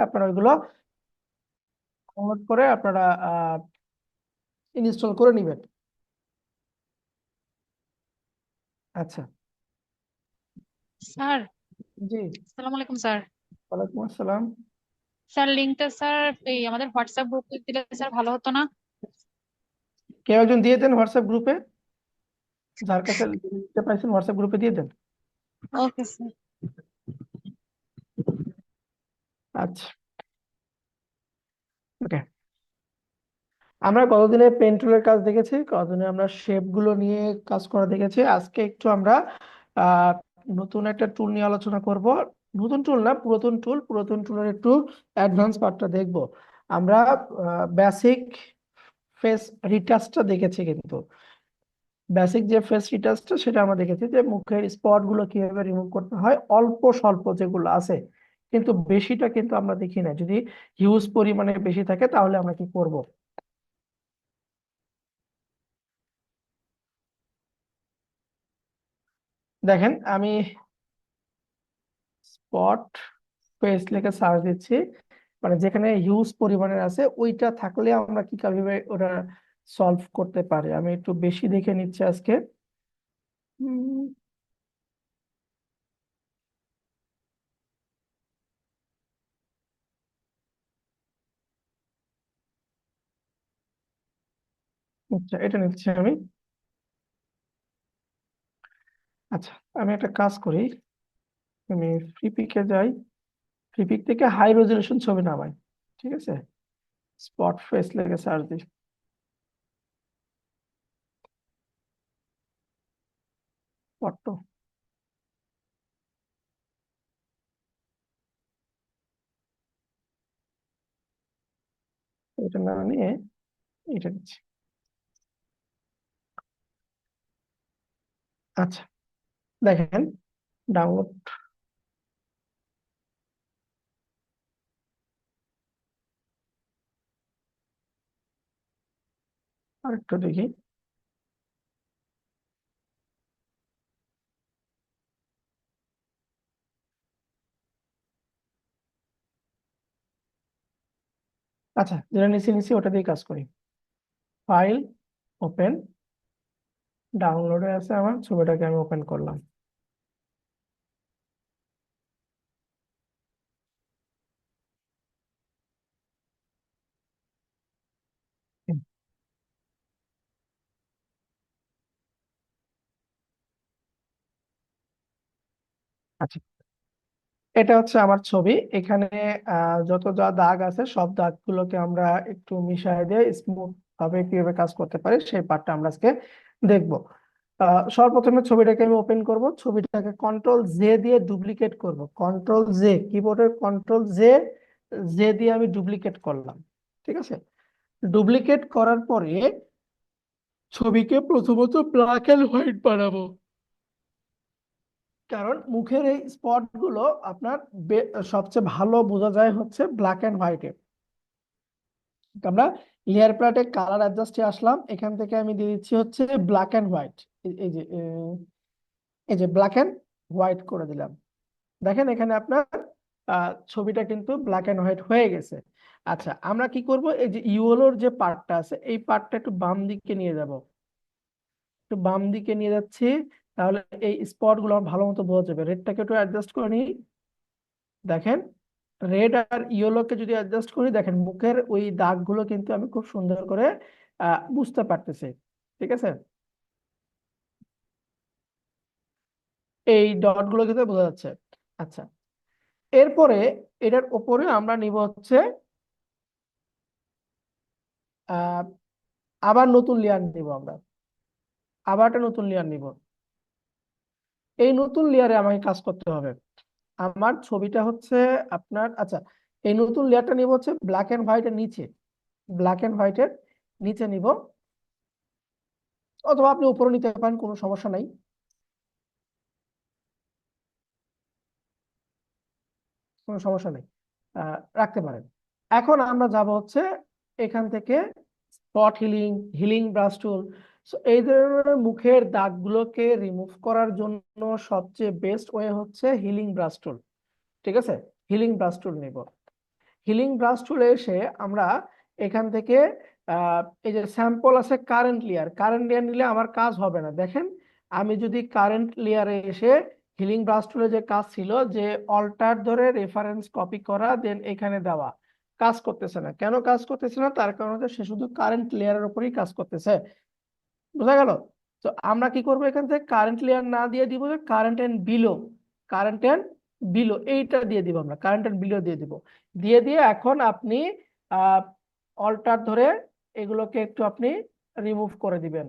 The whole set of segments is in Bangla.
আপনারা ওইগুলো ডাউনলোড করে আপনারা ইনস্টল করে নেবেন। আচ্ছা। স্যার, জি। আসসালামু আলাইকুম স্যার। ওয়ালাইকুম আসসালাম। স্যার, লিঙ্কটা স্যার এই আমাদের হোয়াটসঅ্যাপ গ্রুপে দিলে স্যার ভালো হতো না? কেউ একজন দিয়ে দেন হোয়াটসঅ্যাপ গ্রুপে, যার কাছে লিঙ্কটা পাইছেন হোয়াটসঅ্যাপ গ্রুপে দিয়ে দেন। Okay sir. আচ্ছা, ওকে। আমরা কতদিনে পেন টুলের কাজ দেখেছি, কতদিনে আমরা শেপ গুলো নিয়ে কাজ করা দেখেছি। আজকে একটু আমরা আহ নতুন একটা টুল নিয়ে আলোচনা করব। নতুন টুল না, পুরাতন টুল। পুরাতন টুলের একটু অ্যাডভান্স পার্টটা দেখব আমরা। বেসিক ফেস রিটাচটা দেখেছি, কিন্তু বেসিক যে ফেস রিটাচটা সেটা আমরা দেখেছি, যে মুখের স্পট গুলো কিভাবে রিমুভ করতে হয়, অল্প স্বল্প যেগুলো আছে, কিন্তু বেশিটা কিন্তু আমরা দেখি না। যদি হিউজ পরিমাণে বেশি থাকে তাহলে আমরা কি করব? দেখেন, আমি স্পট ফেস লিখে সার্চ দিচ্ছি, মানে যেখানে হিউজ পরিমাণের আছে ওইটা থাকলে আমরা কি কিভাবে ওটা সলভ করতে পারি। আমি একটু বেশি দেখে নিচ্ছি আজকে। উম, আচ্ছা, এটা নিচ্ছি আমি। আচ্ছা, আমি একটা কাজ করি, আমি ফ্রিপিকে যাই, ফ্রিপিক থেকে হাই রেজলিউশন ছবি নামাই। ঠিক আছে, স্পট ফেস লিখে সার্চ দিই। ফটো, এটা না নিয়ে এটা নিচ্ছি। আচ্ছা, দেখেন, ডাউনলোড আরেকটু দেখি। আচ্ছা, যেটা নিচে নিচে ওটা দিয়ে কাজ করি। ফাইল, ওপেন, ডাউনলোডে আছে আমার ছবিটাকে আমি ওপেন করলাম। হুম, আচ্ছা, এটা হচ্ছে আমার ছবি। এখানে যত যা দাগ আছে সব দাগগুলোকে আমরা একটু মিশিয়ে দিয়ে স্মুথ ভাবে কিভাবে কাজ করতে পারি সেই পার্টটা আমরা আজকে দেখবো। সর্বপ্রথমে ছবিটাকে আমি ওপেন করব, ছবিটাকে কন্ট্রোল জে দিয়ে ডুপ্লিকেট করব। কন্ট্রোল জে, কিবোর্ডের কন্ট্রোল জে, জে দিয়ে আমি ডুপ্লিকেট করলাম। ঠিক আছে, ডুপ্লিকেট করার পরে ছবিকে প্রথমত ব্ল্যাক এন্ড হোয়াইট বানাবো, কারণ মুখের এই স্পট গুলো আপনার সবচেয়ে ভালো বোঝা যায় হচ্ছে ব্ল্যাক এন্ড হোয়াইটে। আমরা লেয়ার প্যালেটে কালার অ্যাডজাস্টে আসলাম, এখান থেকে আমি দিয়ে দিচ্ছি হচ্ছে ব্ল্যাক এন্ড হোয়াইট। এই যে এই যে ব্ল্যাক এন্ড হোয়াইট করে দিলাম। দেখেন এখানে আপনার ছবিটা কিন্তু ব্ল্যাক এন্ড হোয়াইট হয়ে গেছে। আচ্ছা, আমরা কি করব, এই যে ইয়েলোর যে পার্টটা আছে এই পার্টটা একটু বাম দিকে নিয়ে যাব। একটু বাম দিকে নিয়ে যাচ্ছি, তাহলে এই স্পট গুলো আমার ভালো মতো বোঝা যাবে। রেডটাকে একটু অ্যাডজাস্ট করে নিই। দেখেন, রেড আর ইয়েলোকে যদি অ্যাডজাস্ট করি, দেখেন মুখের ওই দাগগুলো কিন্তু আমি খুব সুন্দর করে বুঝতে পারতেছি। ঠিক আছে, এই ডট গুলো কিন্তু বোঝা যাচ্ছে। আচ্ছা, এরপরে এটার উপরে আমরা নিব হচ্ছে আহ আবার নতুন লেয়ার নিব আমরা, আবার একটা নতুন লেয়ার নিব। এই নতুন লেয়ারে আমাকে কাজ করতে হবে। আমার ছবিটা হচ্ছে আপনার, আচ্ছা, এই নতুন লেয়ারটা নিব হচ্ছে ব্ল্যাক এন্ড হোয়াইটের নিচে, ব্ল্যাক এন্ড হোয়াইটের নিচে নিব, অথবা আপনি উপরে নিতে পারেন, কোনো সমস্যা নাই, কোনো সমস্যা নেই, রাখতে পারেন। এখন আমরা যাব হচ্ছে এখান থেকে স্পট হিলিং, হিলিং ব্রাশ টুল। এই ধরনের মুখের দাগগুলোকে রিমুভ করার জন্য সবচেয়ে বেস্ট ওয়ে হচ্ছে হিলিং ব্রাশ টুল। ঠিক আছে, হিলিং ব্রাশ টুল নিব। হিলিং ব্রাশ টুলে এসে আমরা এখান থেকে এই যে স্যাম্পল আছে কারেন্ট লেয়ার নিলে আমার কাজ হবে না। দেখেন, আমি যদি কারেন্ট লেয়ারে এসে হিলিং ব্রাশ টুলে যে কাজ ছিল যে অল্টার ধরে রেফারেন্স কপি করা দেন এখানে দেওয়া, কাজ করতেছে না। কেন কাজ করতেছে না? তার কারণ হচ্ছে সে শুধু কারেন্ট লেয়ারের উপরেই কাজ করতেছে। বোঝা গেল? তো আমরা কি করবো, এখান থেকে কারেন্ট লেয়ার না দিয়ে দিব যে current and below, current and below এইটা দিয়ে দিব, আমরা কারেন্ট এন্ড বিলো দিয়ে দিব। দিয়ে এখন আপনি অল্টার ধরে এগুলোকে একটু আপনি রিমুভ করে দিবেন।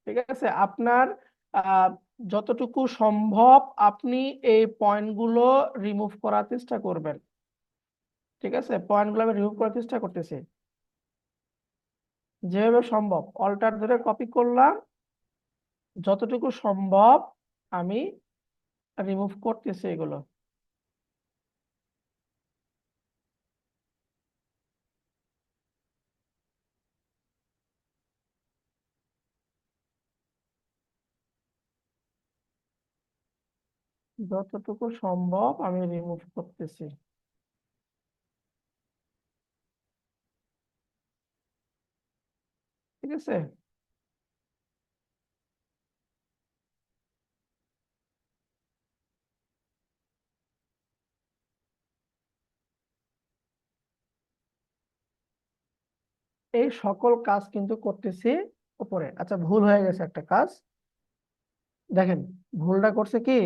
ঠিক আছে? আপনার আহ, যতটুকু সম্ভব আপনি এই পয়েন্টগুলো রিমুভ করার চেষ্টা করবেন। ঠিক আছে? পয়েন্টগুলো আমি রিমুভ করার চেষ্টা করতেছি যেভাবে সম্ভব। অল্টার ধরে কপি করলাম, যতটুকু সম্ভব আমি রিমুভ করতেছি এগুলো। যতটুকু সম্ভব আমি রিমুভ করতেছি। ঠিক আছে? এই সকল কাজ কিন্তু করতেছি উপরে। আচ্ছা, ভুল হয়ে গেছে একটা কাজ। দেখেন, ভুলটা করছে কি,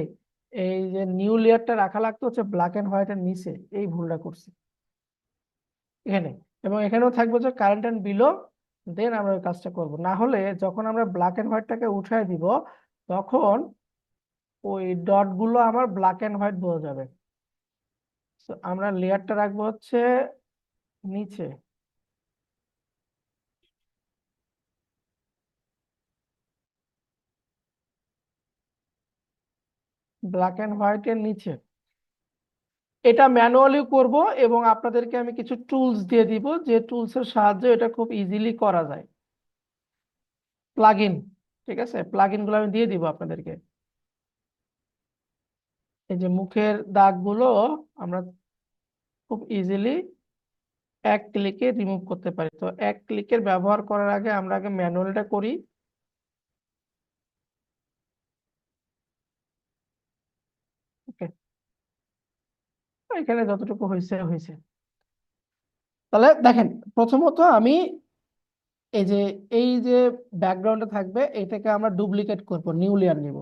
এই যে নিউ লেয়ারটা রাখা লাগতো হচ্ছে ব্ল্যাক এন্ড হোয়াইটের নিচে, এই ভুলটা করছে এখানে। এবং এখানেও থাকবে যে কারেন্ট এন্ড বিলো, দেন আমরা ওই কাজটা করব। না হলে যখন আমরা ব্ল্যাক এন্ড হোয়াইটটাকে উঠায় দিব তখন ওই ডট গুলো আমার ব্ল্যাক এন্ড হোয়াইট বোঝা যাবে। So, আমরা লেয়ারটা রাখবো হচ্ছে নিচে, ব্ল্যাক এন্ড হোয়াইটের নিচে। এটা ম্যানুয়ালি করব এবং আপনাদেরকে আমি কিছু টুলস দিয়ে দিব, যে টুলসের সাহায্যে এটা খুব ইজিলি করা যায়। প্লাগইন। ঠিক আছে? প্লাগইন গুলো আমি দিয়ে দিব আপনাদেরকে। এই যে মুখের দাগগুলো আমরা খুব ইজিলি এক ক্লিকে রিমুভ করতে পারি। তো এক ক্লিকের ব্যবহার করার আগে আমরা আগে ম্যানুয়ালটা করি। ওকে, এখানে যতটুকু হয়েছে হয়েছে। তাহলে দেখেন, প্রথমত আমি এই যে ব্যাকগ্রাউন্ডে থাকবে এটাকে আমরা ডুপ্লিকেট করব, নিউ লেয়ার নিব।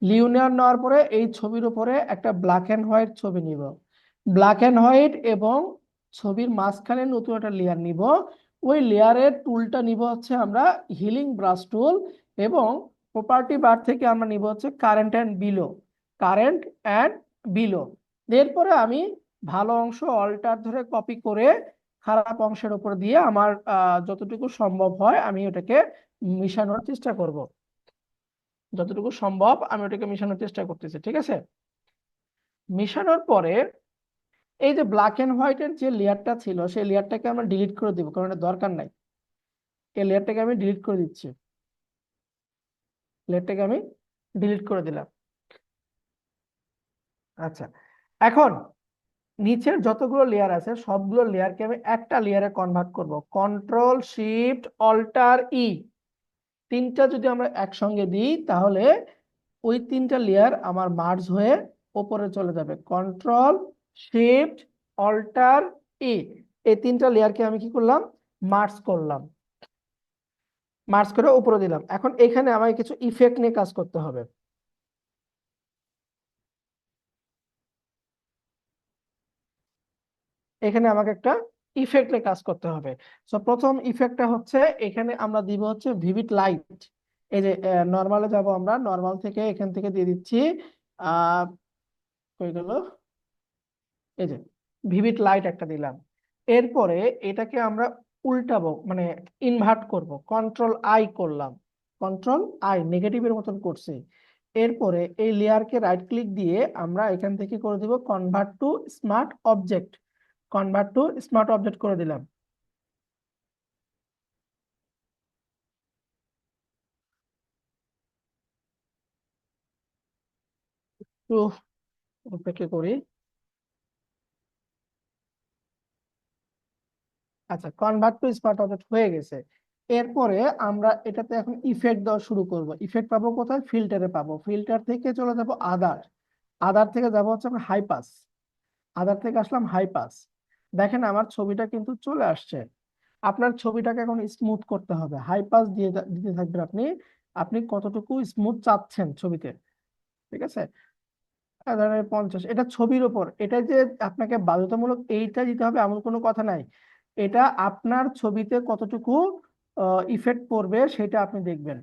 লিওনার নেওয়ার পরে এই ছবির উপরে একটা ব্ল্যাক এন্ড হোয়াইট ছবি নিব। ব্ল্যাক এন্ড হোয়াইট এবং ছবির মাঝখানে নতুন একটা লেয়ার নিব। ওই লেয়ারের টুলটা নিব হচ্ছে আমরা হিলিং ব্রাশ টুল, এবং প্রপার্টি বার থেকে আমরা নিব হচ্ছে current and below, current and below. এরপরে আমি ভালো অংশ অল্টার ধরে কপি করে খারাপ অংশের উপর দিয়ে আমার যতটুকু সম্ভব হয় আমি ওটাকে মিশানোর চেষ্টা করব। যতটুকু সম্ভব আমি ওটাকে মিশানোর চেষ্টা করতেছি। ঠিক আছে? মিশানোর পরে এই যে ব্ল্যাক এন্ড হোয়াইটের যে লেয়ারটা ছিল সেই লেয়ারটাকে আমরা ডিলিট করে দিব, কারণ এটা দরকার নাই। এই লেয়ারটাকে আমি ডিলিট করে দিচ্ছি। লেয়ারটাকে আমি ডিলিট করে দিলাম। আচ্ছা, এখন নিচের যতগুলো লেয়ার আছে সবগুলো লেয়ারকে আমি একটা লেয়ারে কনভার্ট করব। কন্ট্রোল শিফট অল্টার ই, তিনটা যদি আমরা একসঙ্গে দিই তাহলে ওই তিনটা লেয়ার আমার মার্জ হয়ে উপরে চলে যাবে। কন্ট্রোল শিফট অল্টার ই, এই তিনটা লেয়ারকে আমি কি করলাম, মার্জ করলাম। মার্জ করে উপরে দিলাম। এখন এখানে আমাকে কিছু ইফেক্ট নিয়ে কাজ করতে হবে। এখানে আমাকে একটা ইফেক্ট নিয়ে কাজ করতে হবে। সো প্রথম ইফেক্টটা হচ্ছে এখানে আমরা দিব হচ্ছে ভিভিড লাইট। এই যে নর্মালে যাব, আমরা নর্মাল থেকে এখান থেকে দিয়ে দিচ্ছি আহ কই গেল, এই যে ভিভিড লাইট একটা দিলাম। এরপরে এটাকে আমরা উল্টাবো, মানে ইনভার্ট করব, কন্ট্রোল আই করলাম, কন্ট্রোল আই নেগেটিভের মতন করছি। এরপরে এই লেয়ারকে রাইট ক্লিক দিয়ে আমরা এখান থেকে করে দিব convert to smart object, convert to smart object করে দিলাম। তো অপেক্ষা করি। আচ্ছা, কনভার্ট টু স্মার্ট অবজেক্ট হয়ে গেছে। এরপরে আমরা এটাতে এখন ইফেক্ট দেওয়া শুরু করব। ইফেক্ট পাবো কোথায়? ফিল্টারে পাবো। ফিল্টার থেকে চলে যাব আদার। আদার থেকে যাব হচ্ছে আমরা হাই পাস। আদার থেকে আসলাম হাই পাস। দেখেন আমার ছবিটা কিন্তু চলে আসছে। আপনার ছবিটাকে এখন স্মুথ করতে হবে। হাই পাস দিতে থাকবেন আপনি। আপনি কতটুকু স্মুথ চাচ্ছেন ছবিতে, ঠিক আছে? ধরেন 50। এটা ছবির ওপর, এটা যে আপনাকে বাধ্যতামূলক এইটা দিতে হবে এমন কোনো কথা নাই। এটা আপনার ছবিতে কতটুকু ইফেক্ট পড়বে সেটা আপনি দেখবেন।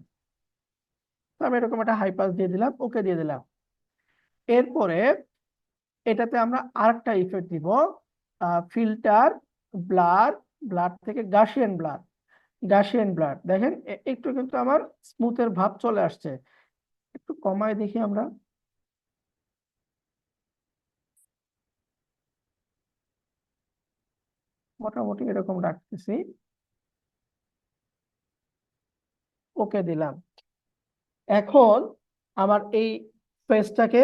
তো আমি এরকম একটা হাই পাস দিয়ে দিলাম, ওকে দিয়ে দিলাম। এরপরে এটাতে আমরা আরেকটা ইফেক্ট দিব, ফিল্টার, ব্লার। ব্লার থেকে গাসিয়ান ব্লার। গাসিয়ান ব্লার দেখেন একটু কিন্তু আমার স্মুথের ভাব চলে আসছে। একটু কমায় দেখি আমরা, মোটামুটি এরকম রাখতেছি, ওকে দিলাম। এখন আমার এই ফেসটাকে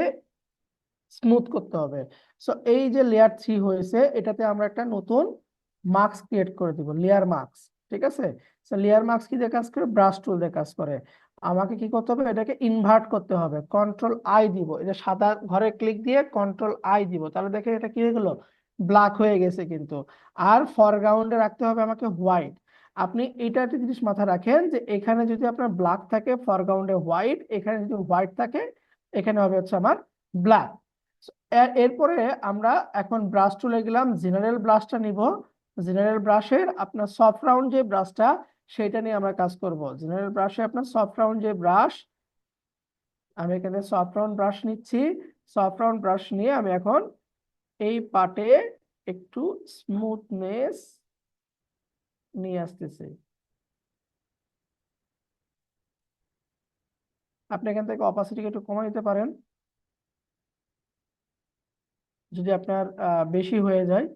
স্মুথ করতে হবে। সো এই যে লেয়ার 3 হয়েছে, এটাতে আমরা একটা নতুন মার্কস ক্রিয়েট করে দিব, লেয়ার মার্কস। ঠিক আছে? সো লেয়ার মার্কস কি দিয়ে কাজ করে? ব্রাশ টুল দিয়ে কাজ করে। আমাকে কি করতে হবে? এটাকে ইনভার্ট করতে হবে। কন্ট্রোল আই দিব, এই যে সাদা ঘরে ক্লিক দিয়ে কন্ট্রোল আই দিব, তাহলে দেখেন এটা কি হয়ে গেল? ব্ল্যাক হয়ে গেছে কিন্তু। আর ফরগ্রাউন্ডে রাখতে হবে আমাকে হোয়াইট। আপনি এটা একটা জিনিস মাথায় রাখেন যে এখানে যদি আপনার ব্ল্যাক থাকে ফরগ্রাউন্ডে হোয়াইট, এখানে যদি হোয়াইট থাকে এখানে হবে হচ্ছে আমার ব্ল্যাক। এরপরে আমরা এখন ব্রাশ টুলে গেলাম, জেনারেল ব্রাশটা নিব। জেনারেল ব্রাশের আপনার সফট রাউন্ড যে ব্রাশটা, সেটা নিয়ে আমরা কাজ করব। জেনারেল ব্রাশে আপনার সফট রাউন্ড যে ব্রাশ, আমি এখানে সফট রাউন্ড ব্রাশ নিচ্ছি। সফট রাউন্ড ব্রাশ নিয়ে আমি এখন এই পার্টে একটু স্মুথনেস নিয়ে আসতেছি। আপনি এখান থেকে অপাসিটিকে একটু কমাই দিতে পারেন যদি আপনার বেশি হয়ে যায়।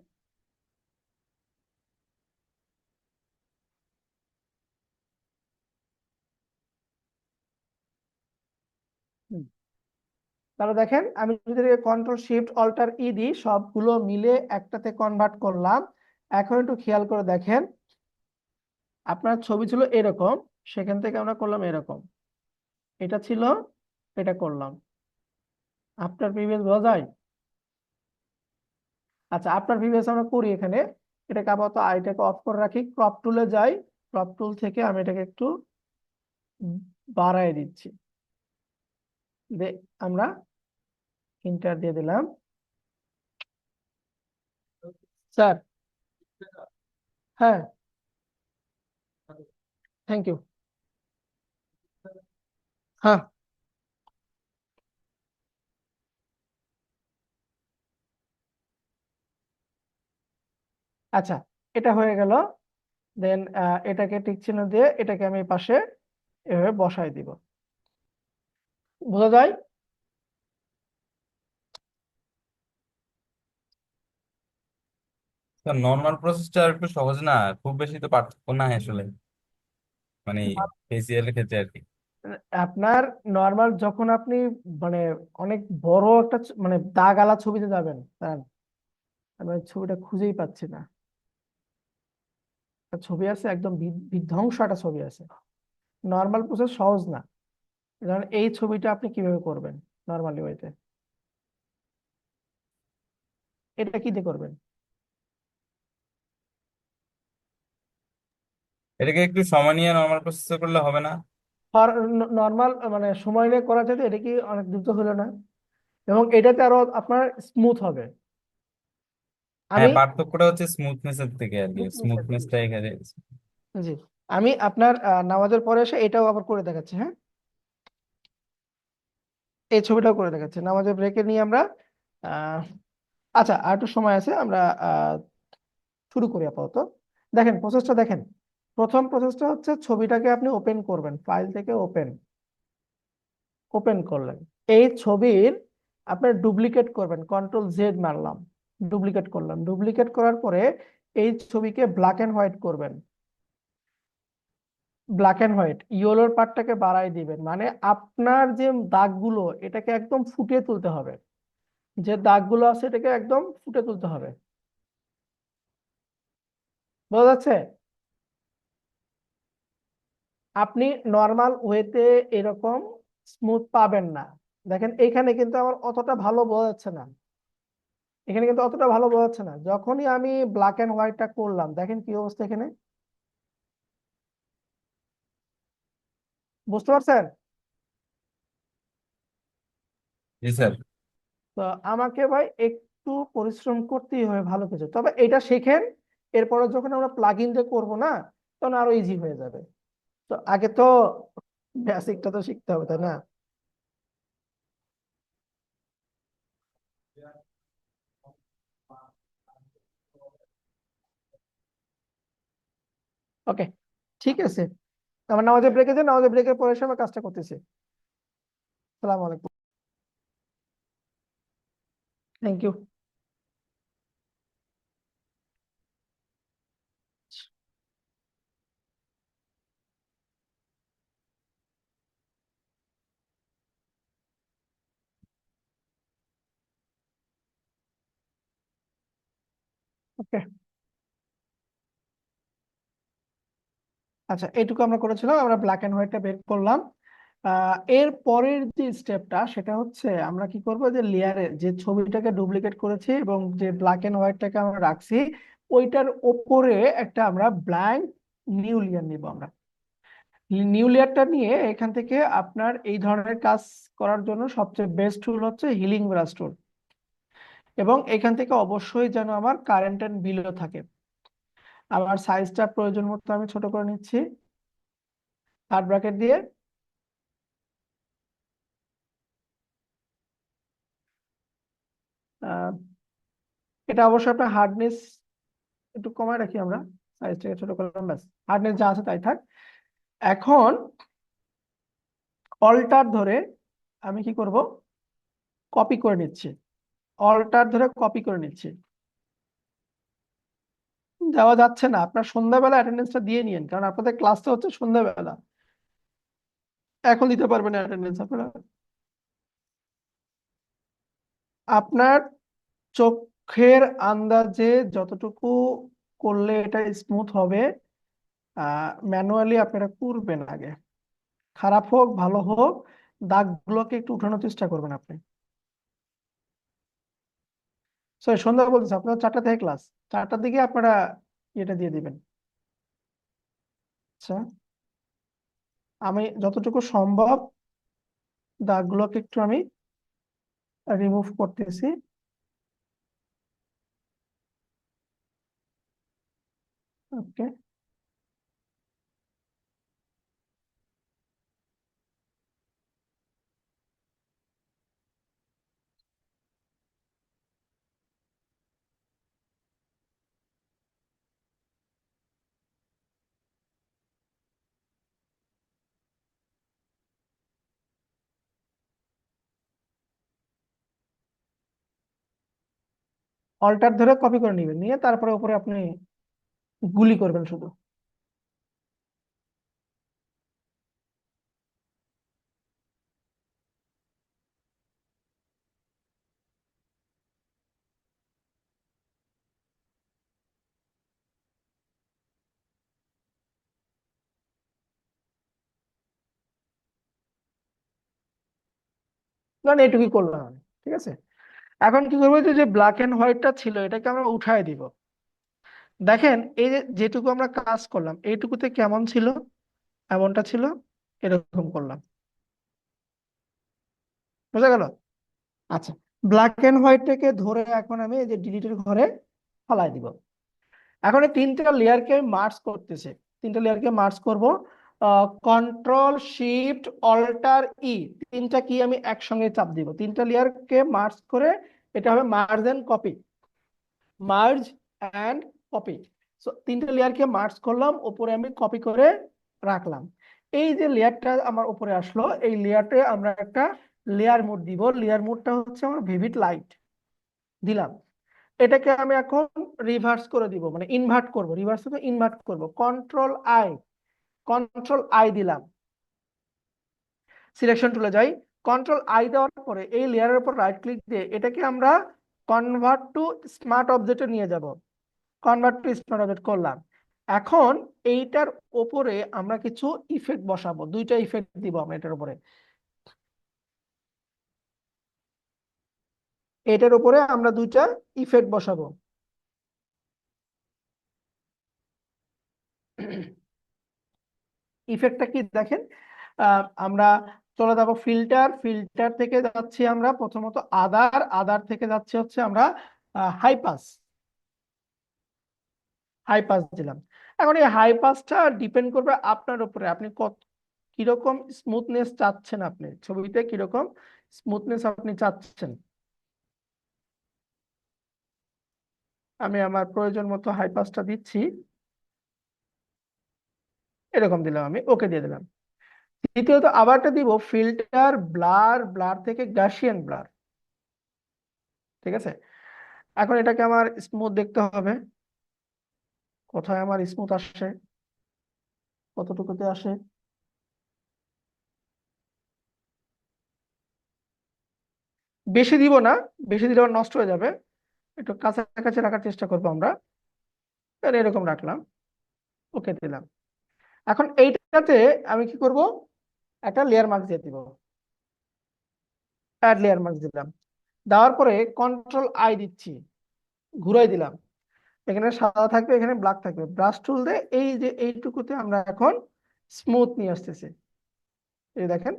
হুম। তাহলে দেখেন আমি যদি কন্ট্রোল শিফট অল্টার ই দিই, সবগুলো মিলে একটাতে কনভার্ট করলাম। এখন একটু খেয়াল করে দেখেন, আপনার ছবি ছিল এরকম, সেখান থেকে আমরা করলাম এরকম। এটা ছিল, এটা করলাম। আপনার প্রিভিয়াস বোঝা যায়? আচ্ছা, আপনার প্রিভিয়াস আমরা করি এখানে। এটাকে আপাতত আইটাকে অফ করে রাখি, ক্রপ টুলে যাই। ক্রপ টুল থেকে আমি এটাকে একটু বাড়ায় দিচ্ছি। আমরা ইন্টার দিয়ে দিলাম। স্যার, হ্যাঁ, থ্যাংক ইউ। হ্যাঁ, আচ্ছা, এটা হয়ে গেল। দেন এটাকে টিক চিহ্ন দিয়ে এটাকে আমি পাশে এভাবে বসাই দিব। বোঝা যায়? নর্মাল প্রসেসটা আর একটু সহজ না, খুব বেশি তো পার্থক্য নাই আসলে, মানে ফেসিয়াল এর ক্ষেত্রে আর কি। আপনার নর্মাল যখন আপনি মানে অনেক বড় একটা মানে দাগ ছবিতে যাবেন, দাঁড়ান, আমি ওই ছবিটা খুঁজেই পাচ্ছি না। একটা ছবি আছে একদম বিধ্বংস একটা ছবি আছে। নর্মাল প্রসেস সহজ না। কারণ এই ছবিটা আপনি কিভাবে করবেন নর্মালি ওইতে? এটা কি দিয়ে করবেন? এটাকে একটু সময় নিয়ে নর্মাল প্রসেসে করলে হবে না? নর্মাল মানে সময় নিয়ে করা যায়, এটা কি অনেক দ্রুত হলো না? এবং এটাতে আরো আপনার স্মুথ হবে। হ্যাঁ, আমি পার্থক্যটা হচ্ছে স্মুথনেস এর থেকে আর কি, স্মুথনেসটা এখানে। জি, আমি আপনার নামাজের পরে এসে এটাও আবার করে দেখাচ্ছি। হ্যাঁ, এই ছবিটাও করে দেখাচ্ছি নামাজের ব্রেকে নিয়ে আমরা। আহ আচ্ছা, আর একটু সময় আছে, আমরা শুরু করি আপাতত। দেখেন প্রসেসটা দেখেন। প্রথম প্রসেসটা হচ্ছে ছবিটাকে আপনি ওপেন করবেন, ফাইল থেকে ওপেন। ওপেন করলেন এই ছবির, আপনার ডুপ্লিকেট করবেন, কন্ট্রোল জেড মারলাম, ডুপ্লিকেট করলাম। ডুপ্লিকেট করার পরে এই ছবিকে ব্ল্যাক এন্ড হোয়াইট করবেন। ব্ল্যাক এন্ড হোয়াইট ইয়েলোর পার্টটাকে বাড়াই দিবেন, মানে আপনার যে দাগগুলো এটাকে একদম ফুটিয়ে তুলতে হবে। যে দাগগুলো আছে এটাকে একদম ফুটে তুলতে হবে। বোঝা যাচ্ছে? আপনি নর্মাল ওয়েতে এরকম স্মুথ পাবেন না। দেখেন এখানে কিন্তু আমার অতটা ভালো বোঝা যাচ্ছে না, এখানে কিন্তু অতটা ভালো বোঝা যাচ্ছে না। যখনই আমি ব্ল্যাক এন্ড হোয়াইটটা করলাম, দেখেন কি অবস্থা এখানে, বুঝতে পারছেন? জি স্যার। তো আমাকে ভাই একটু পরিশ্রম করতেই হবে ভালো কিছু, তবে এটা শেখেন, এরপরে যখন আমরা প্লাগ ইন যে করবো না, তখন আরো ইজি হয়ে যাবে। তো আগে তো বেসিকটা তো শিখতে হবে, তাই না? ওকে, ঠিক আছে। আমার নামাজের ব্রেকে যে নামাজের ব্রেকের পরে এসে আমরা কাজটা করতেছি। সালাম আলাইকুম। Thank you. ওকে, আচ্ছা এইটুকু আমরা করেছিলাম, আমরা ব্ল্যাক এন্ড হোয়াইটটা বের করলাম। এর পরের যে স্টেপটা সেটা হচ্ছে আমরা কি করব, যে লেয়ারে যে ছবিটাকে ডুপ্লিকেট করেছি এবং যে ব্ল্যাক এন্ড হোয়াইটটাকে আমরা রাখছি, ওইটার ওপরে একটা আমরা ব্ল্যাঙ্ক নিউ লেয়ার নিব আমরা। নিউ লেয়ারটা নিয়ে এখান থেকে আপনার এই ধরনের কাজ করার জন্য সবচেয়ে বেস্ট টুল হচ্ছে হিলিং ব্রাশ টুল, এবং এখান থেকে অবশ্যই যেন আমার কারেন্ট এন্ড বিলো থাকে। আমার সাইজটা প্রয়োজন মতো আমি ছোট করে নিচ্ছি থার্ড ব্র্যাকেট দিয়ে। আহ, এটা অবশ্যই আপনার হার্ডনেস একটু কমায় রাখি আমরা, সাইজটাকে ছোট করলাম, ব্যাস হার্ডনেস যা আছে তাই থাক। এখন অল্টার ধরে আমি কি করব, কপি করে নিচ্ছি, অল্টার ধরে কপি করে নিচ্ছি। যাওয়া যাচ্ছে না, আপনার সন্ধ্যাবেলা অ্যাটেন্ডেন্সটা দিয়ে নিন, কারণ আপনাদের ক্লাসটা হচ্ছে সন্ধ্যাবেলা, এখন দিতে পারবেন অ্যাটেন্ডেন্স আপনারা। আপনার চোখের আন্দাজে যতটুকু করলে এটা স্মুথ হবে, ম্যানুয়ালি আপনারা করবেন আগে, খারাপ হোক ভালো হোক, দাগগুলোকে একটু উঠানোর চেষ্টা করবেন আপনি। সরি, সন্ধ্যা বলতেছে, আপনার 4টা থেকে ক্লাস, 4টার দিকে আপনারা এটা দিয়ে দিবেন। আচ্ছা, আমি যতটুকু সম্ভব দাগগুলোকে একটু আমি রিমুভ করতেছি। ওকে, অল্টার ধরে কপি করে নেবেন, নিয়ে তারপরে উপরে আপনি গুলি করবেন শুধু। ধরেন এইটুকুই করলাম আমি, ঠিক আছে। এখন কি করবো, যে ব্ল্যাক এন্ড হোয়াইটটা ছিল এটাকে আমরা উঠায় দিব। দেখেন এই যে যেটুকু আমরা কাজ করলাম এইটুকুতে কেমন ছিল, এমনটা ছিল, এরকম করলাম, বোঝা গেল? আচ্ছা, ব্ল্যাক এন্ড হোয়াইটটাকে ধরে এখন আমি এই যে ডিলিটের ঘরে ফালাই দিব। এখন এই 3টা লেয়ারকে আমি মার্জ করতেছি, 3টা লেয়ারকে মার্জ করব। কন্ট্রোল শিফট অল্টার ই, 3টা কি আমি একসঙ্গে চাপ দিব, 3টা লেয়ারকে মার্জ করে এটা হবে merge and copy, merge and copy. So 3টা লেয়ারকে মার্জ করলাম, উপরে আমি কপি করে রাখলাম। এই যে লেয়ারটা আমার উপরে আসলো, এই লেয়ারটা আমরা একটা লেয়ার মোড দিব, লেয়ার মোডটা হচ্ছে আমার ভিভিড লাইট দিলাম। এটাকে আমি এখন রিভার্স করে দিব, মানে ইনভার্ট করব, রিভার্স থেকে ইনভার্ট করব, কন্ট্রোল আই দিলাম, সিলেকশন টুলে যাই, কন্ট্রোল আই দেওয়ার পরে এই লেয়ারের উপর রাইট ক্লিক দিয়ে এটাকে আমরা কনভার্ট টু স্মার্ট অবজেক্টে নিয়ে যাব, কনভার্ট টু স্মার্ট অবজেক্ট করলাম। এখন এইটার উপরে আমরা কিছু ইফেক্ট বসাবো, দুইটা ইফেক্ট দিব আমরা এটার উপরে। এটার উপরে আমরা দুইটা ইফেক্ট বসাবো। ইফেক্টটা কি দেখেন, আমরা চলে যাবো ফিল্টার, ফিল্টার থেকে যাচ্ছি আমরা প্রথমত আদার, আদার থেকে যাচ্ছি হচ্ছে আমরা হাই পাস, হাই পাস দিলাম। এখন এই হাই পাসটা ডিপেন্ড করবে আপনার উপরে, আপনি কত কিরকম স্মুথনেস চাচ্ছেন, আপনি ছবিতে কিরকম স্মুথনেস আপনি চাচ্ছেন। আমি আমার প্রয়োজন মতো হাই পাসটা দিচ্ছি, এরকম দিলাম, আমি ওকে দিয়ে দিলাম। দ্বিতীয়ত আবারটা দিব ফিল্টার ব্লার, ব্লার থেকে গাসিয়ান ব্লার, ঠিক আছে। এখন এটাকে আমার স্মুথ দেখতে হবে, কোথায় আমার স্মুথ আসে, কতটুকুতে আসে। বেশি দিব না, বেশি দিলে আবার নষ্ট হয়ে যাবে, একটু কাছাকাছি রাখার চেষ্টা করবো আমরা। আর এরকম রাখলাম, ওকে দিলাম। এখন এইটাতে আমি কি করব, একটা লেয়ার মার্ক দিয়ে দিব, অ্যাড লেয়ার মার্ক দিলাম। দেওয়ার পরে কন্ট্রোল আই দিচ্ছি, ঘুরাই দিলাম। এখানে সাদা থাকবে, এখানে ব্ল্যাক থাকবে। ব্রাশ টুল দিয়ে এই যে এইটুকুতে আমরা এখন স্মুথ নিয়ে আসতেছি। এই দেখেন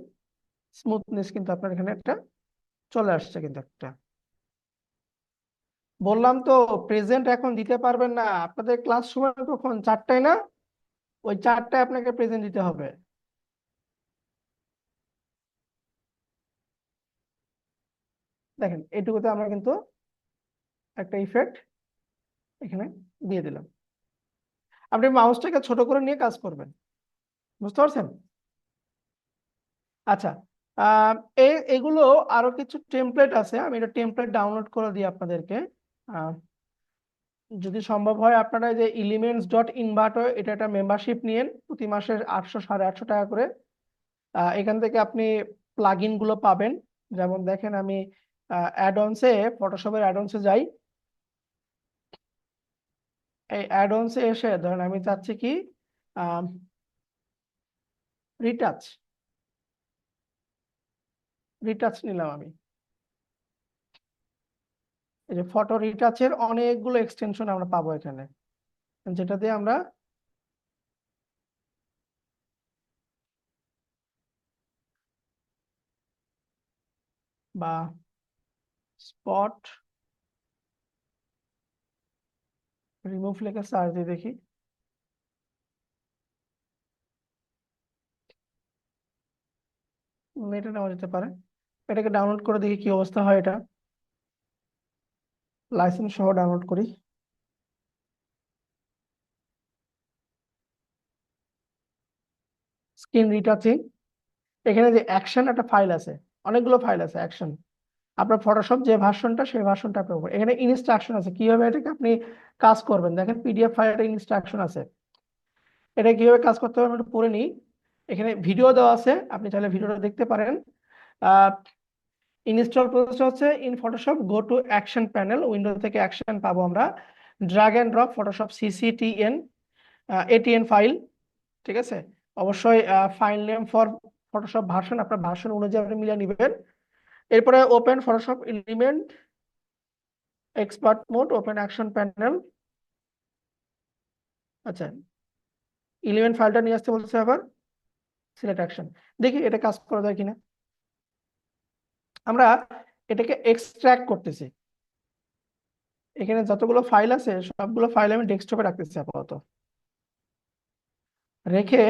স্মুথনেস কিন্তু আপনার এখানে একটা চলে আসছে কিন্তু একটা। বললাম তো প্রেজেন্ট এখন দিতে পারবেন না, আপনাদের ক্লাস সময় কখন 4টায় না, ওই 4টায় আপনাকে প্রেজেন্ট দিতে হবে। দেখেন এইটুকুতে আমরা কিন্তু একটা ইফেক্ট এখানে দিয়ে দিলাম। আপনি মাউসটাকে ছোট করে নিয়ে কাজ করবেন, বুঝতে পারছেন? আচ্ছা, আহ এগুলো আরো কিছু টেমপ্লেট আছে, আমি এটা টেমপ্লেট ডাউনলোড করে দিই আপনাদেরকে। আহ, যদি সম্ভব হয় আপনারা যে elements.invert, এটা একটা মেম্বারশিপ নিয়েন, প্রতি মাসে 800 850 টাকা করে। এখান থেকে আপনি প্লাগইন গুলো পাবেন। যেমন দেখেন আমি অ্যাডঅনসে, ফটোশপের অ্যাডঅনসে যাই। এই অ্যাডঅনসে এসে ধরেন আমি চাচ্ছি কি রিটাচ, রিটাচ নিলাম আমি। এই যে ফটো রিটাচের অনেকগুলো এক্সটেনশন আমরা পাবো এখানে, যেটা দিয়ে আমরা বা স্পট রিমুভ লিখে সার্চ দিয়ে দেখি। এটা নেওয়া যেতে পারে, এটাকে ডাউনলোড করে দেখি কি অবস্থা হয়। এটা লাইসেন্স সহ ডাউনলোড করি। স্ক্রিন রিটাচিং, এখানে যে অ্যাকশন একটা ফাইল আছে, অনেকগুলো ফাইল আছে অ্যাকশন। আপনার ফটোশপ যে ভার্সনটা, সেই ভার্সনটা আপনার উপর। এখানে ইনস্ট্রাকশন আছে কিভাবে এটাকে আপনি কাজ করবেন। দেখেন পিডিএফ ফাইলে ইনস্ট্রাকশন আছে, এটা কিভাবে কাজ করতে হবে আমরা একটু পড়ে নিই। এখানে ভিডিও দেওয়া আছে, আপনি চাইলে ভিডিওটা দেখতে পারেন। ইনস্টল প্রসেস হচ্ছে in Photoshop go to action panel, window থেকে অ্যাকশন পাবো আমরা। ড্র্যাগ এন্ড ড্রপ ফটোশপ সিসিটিএন এটিএন ফাইল, ঠিক আছে। অবশ্যই file name for Photoshop version, আপনার ভার্সন অনুযায়ী আপনি মিলিয়ে নেবেন। এরপরে open Photoshop element expert mode, open action panel. আচ্ছা, এলিমেন্ট ফাইলটা নিয়ে আসতে বলছে আবার, সিলেক্ট অ্যাকশন। দেখি এটা কাজ করা যায় কিনা। আমরা এটাকে এক্সট্রাক্ট করতেছি, এখানে যতগুলো ফাইল আছে সবগুলো ফাইল আমি ডেস্কটপে রাখতেছি আপাতত। রেখে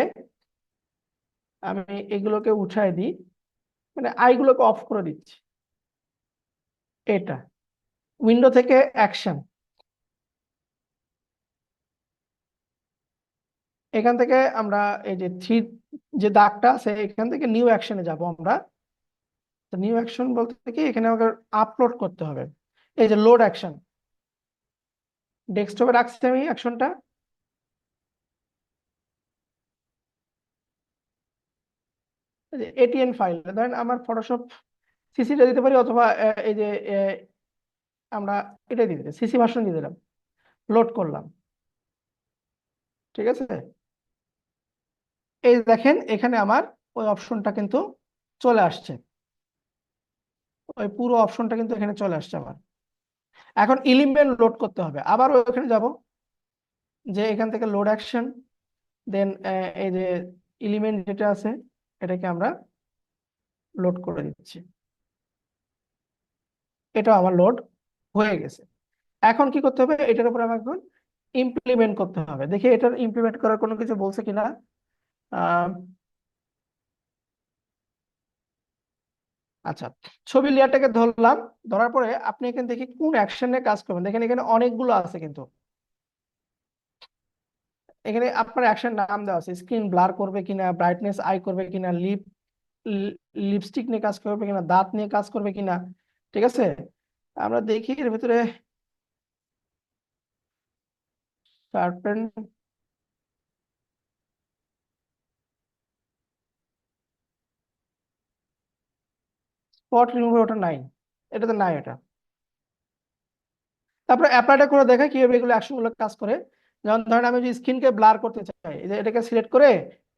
আমি এগুলোকে উঠাই দিই, মানে আইগুলোকে অফ করে দিচ্ছি। এটা উইন্ডো থেকে অ্যাকশন, এখান থেকে আমরা এই যে থ্রি যে দাগটা আছে, এখান থেকে নিউ অ্যাকশনে যাব আমরা। নিউ অ্যাকশন বলতে কি, এখানে আমাকে আপলোড করতে হবে। এই যে লোড অ্যাকশন, ডেস্কটপে রাখছি আমি অ্যাকশনটা। এটিএন ফাইল ধরেন আমার ফটোশপ সিসিটা দিতে পারি, অথবা এই যে আমরা এটা দিয়ে দিলাম, সিসি ভার্সন দিয়ে দিলাম, লোড করলাম। ঠিক আছে, এই দেখেন এখানে আমার ওই অপশনটা কিন্তু চলে আসছে, ওই পুরো অপশনটা কিন্তু এখানে চলে আসছে আমার। এখন এলিমেন্ট লোড করতে হবে, আবার ওখানে যাব, যে এখান থেকে লোড অ্যাকশন, দেন এই যে এলিমেন্ট যেটা আছে এটাকে আমরা লোড করে দিচ্ছি, এটা আমার লোড হয়ে গেছে। এখন কি করতে হবে, এটার উপর আমাকে এখন ইমপ্লিমেন্ট করতে হবে। দেখি এটার ইমপ্লিমেন্ট করার কোনো কিছু বলছে কিনা। আহ আচ্ছা, ছবি লেয়ারটাকে ধরলাম, ধরার পরে আপনি এখান থেকে কোন অ্যাকশনে কাজ করবেন, দেখেন এখানে অনেকগুলো আছে কিন্তু, এখানে আপনার অ্যাকশন নাম দেওয়া আছে, স্ক্রিন ব্লার করবে কিনা, ব্রাইটনেস আই করবে কিনা, লিপস্টিক নিয়ে কাজ করবে কিনা, দাঁত নিয়ে কাজ করবে কিনা। ঠিক আছে, আমরা দেখি এর ভিতরে শার্পেন, স্পট রিমুভার, ওটা নাই, এটাতে নাই এটা। তারপরে অ্যাপ্লাইটা করে দেখা কিভাবে এগুলো অ্যাকশন গুলো কাজ করে। যেমন ধরেন আমি যদি স্ক্রিনকে ব্লার করতে চাই, এই যে এটাকে সিলেক্ট করে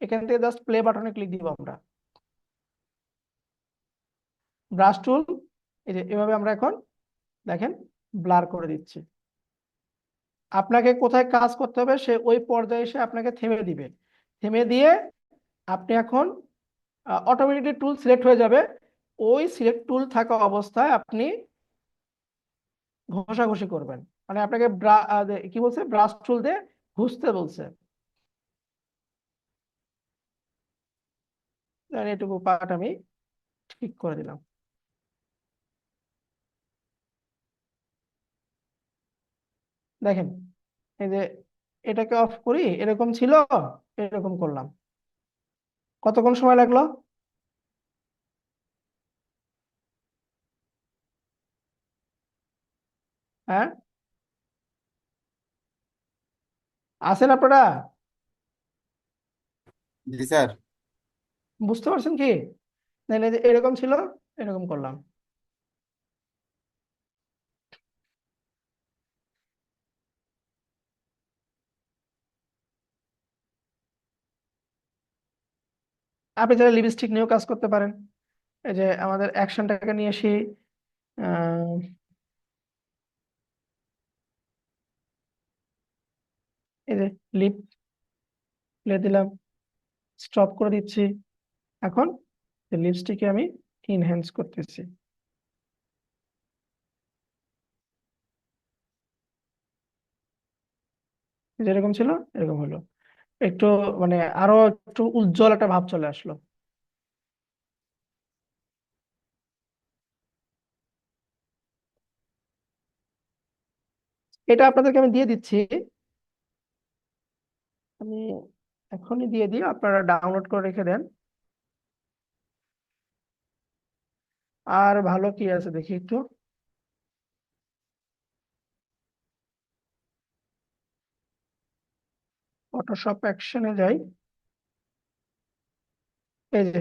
এখান থেকে জাস্ট প্লে বাটনে ক্লিক দিব আমরা, ব্রাশ টুল, এই যে এভাবে আমরা এখন দেখেন ব্লার করে দিচ্ছি। আপনাকে কোথায় কাজ করতে হবে সে ওই পর্যায়ে এসে আপনাকে থেমে দিবে, থেমে দিয়ে আপনি এখন অটোমেটিক টুল সিলেক্ট হয়ে যাবে, ওই সিলেক্ট টুল থাকা অবস্থায় আপনি ঘষাঘষি করবেন, মানে আপনাকে কি বলছে, ব্রাশ টুল দিয়ে ঘুষতে বলছে। এটুকু পার্ট আমি ঠিক করে দিলাম। দেখেন এই যে এটাকে অফ করি, এরকম ছিল, এরকম করলাম, কতক্ষণ সময় লাগলো? হ্যাঁ, আছেন আপনারা? জি স্যার। বুঝতে পারছেন কি? দেখেন এই যে এরকম ছিল, এরকম করলাম। আপনি যারা লিপস্টিক নিয়েও কাজ করতে পারেন, এই যে আমাদের অ্যাকশনটাকে নিয়ে আসি, আহ, এই যে লিপ প্লে দিলাম, স্টপ করে দিচ্ছি। এখন লিপস্টিকে আমি ইনহ্যান্স করতেছি, যেরকম ছিল এরকম হলো, একটু মানে আরো একটু উজ্জ্বল একটা ভাব চলে আসলো। এটা আপনাদেরকে আমি দিয়ে দিচ্ছি, আমি এখনই দিয়ে দিই, আপনারা ডাউনলোড করে রেখে দেন। আর ভালো কি আছে দেখি একটু, ফটোশপ অ্যাকশনে যাই, এই যে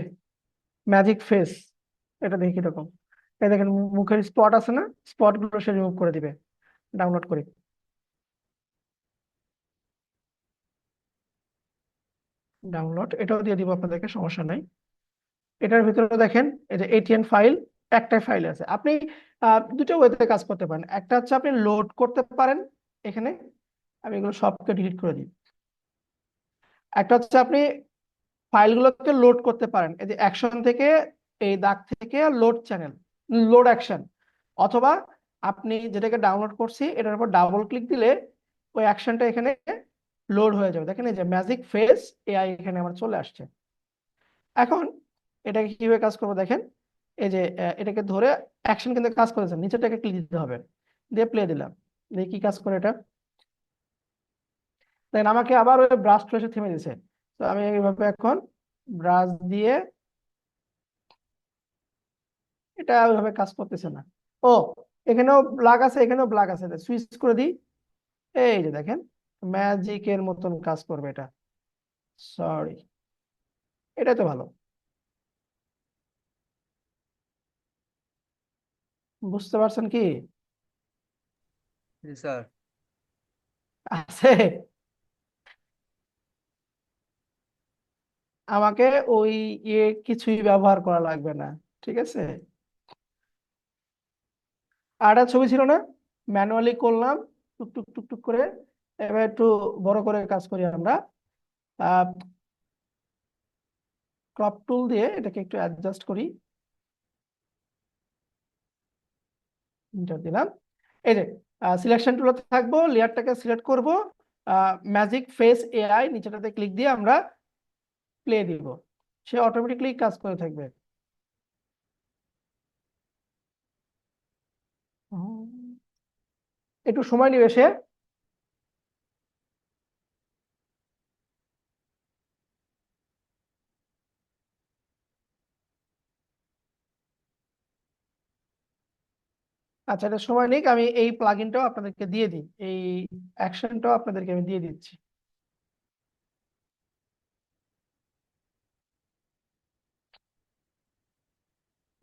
ম্যাজিক ফেস, এটা দেখি এরকম, এই দেখেন মুখের স্পট আছে না, স্পট গুলো সে রিমুভ করে দিবে। ডাউনলোড করি, ডাউনলোড এটাও দিয়ে দিব আপনাদেরকে, সমস্যা নাই। এটার ভিতরে দেখেন এই যে এটিএন ফাইল, একটাই ফাইল আছে। আপনি দুটো ওয়েতে কাজ করতে পারেন, একটা হচ্ছে আপনি লোড করতে পারেন এখানে, আমি এগুলো সবকে ডিলিট করে দিই। একটা হচ্ছে আপনি ফাইলগুলোকে লোড করতে পারেন, এই যে অ্যাকশন থেকে, এই দাগ থেকে লোড চ্যানেল, লোড অ্যাকশন, অথবা আপনি যেটাকে ডাউনলোড করছি এটার উপর ডাবল ক্লিক দিলে ওই অ্যাকশনটা এখানে লোড হয়ে যাবে। দেখেন এই যে ম্যাজিক ফেস এআই এখানে আমার চলে আসছে। এখন এটাকে কিভাবে কাজ করবো দেখেন, এই যে এটাকে ধরে অ্যাকশন কিন্তু কাজ করেছে, নিচেটাকে ক্লিক দিতে হবে, দিয়ে প্লে দিলাম, দিয়ে কি কাজ করে এটা, দেখেন আমাকে আবার ওই ব্রাশ এসে থেমে দিছে। তো আমি এইভাবে এখন ব্রাশ দিয়ে, এটা ওইভাবে কাজ করতেছে না। ও, এখানেও ব্লাক আছে, এখানেও ব্লাক আছে, সুইচ করে দিই, এই যে দেখেন ম্যাজিকের মতন কাজ করবে এটা। সরি, এটা তো ভালো, বুঝতে পারছেন কি? জি স্যার। আছে, আমাকে ওই কিছুই ব্যবহার করা লাগবে না, ঠিক আছে। আর একটা ছবি ছিল না, ম্যানুয়ালি করলাম টুক টুক টুক টুক করে। এবার একটু বড় করে কাজ করি আমরা। ক্রপ টুল দিয়ে এটাকে একটু অ্যাডজাস্ট করি, এন্টার দিলাম। এই যে সিলেকশন টুলে থাকবো, লেয়ারটাকে সিলেক্ট করব, ম্যাজিক ফেস এআই নিচেটাতে ক্লিক দিয়ে আমরা প্লে দিব, সে অটোমেটিকলি কাজ করে থাকবে। একটু সময় নিবে সে। আচ্ছা, এটা সময় নিক, আমি এই প্লাগইনটাও আপনাদেরকে দিয়ে দিই, এই অ্যাকশনটাও আপনাদেরকে আমি দিয়ে দিচ্ছি।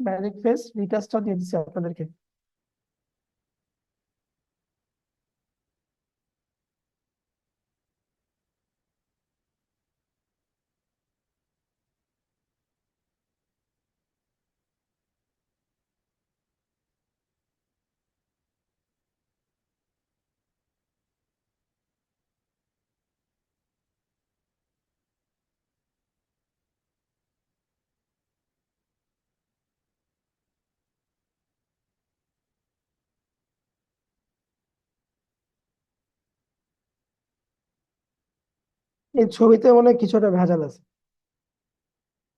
ম্যাজিক ফেস রিটাচটাও দিয়ে দিচ্ছি আপনাদেরকে। এই ছবিতে মনে হয় কিছুটা ভেজাল আছে,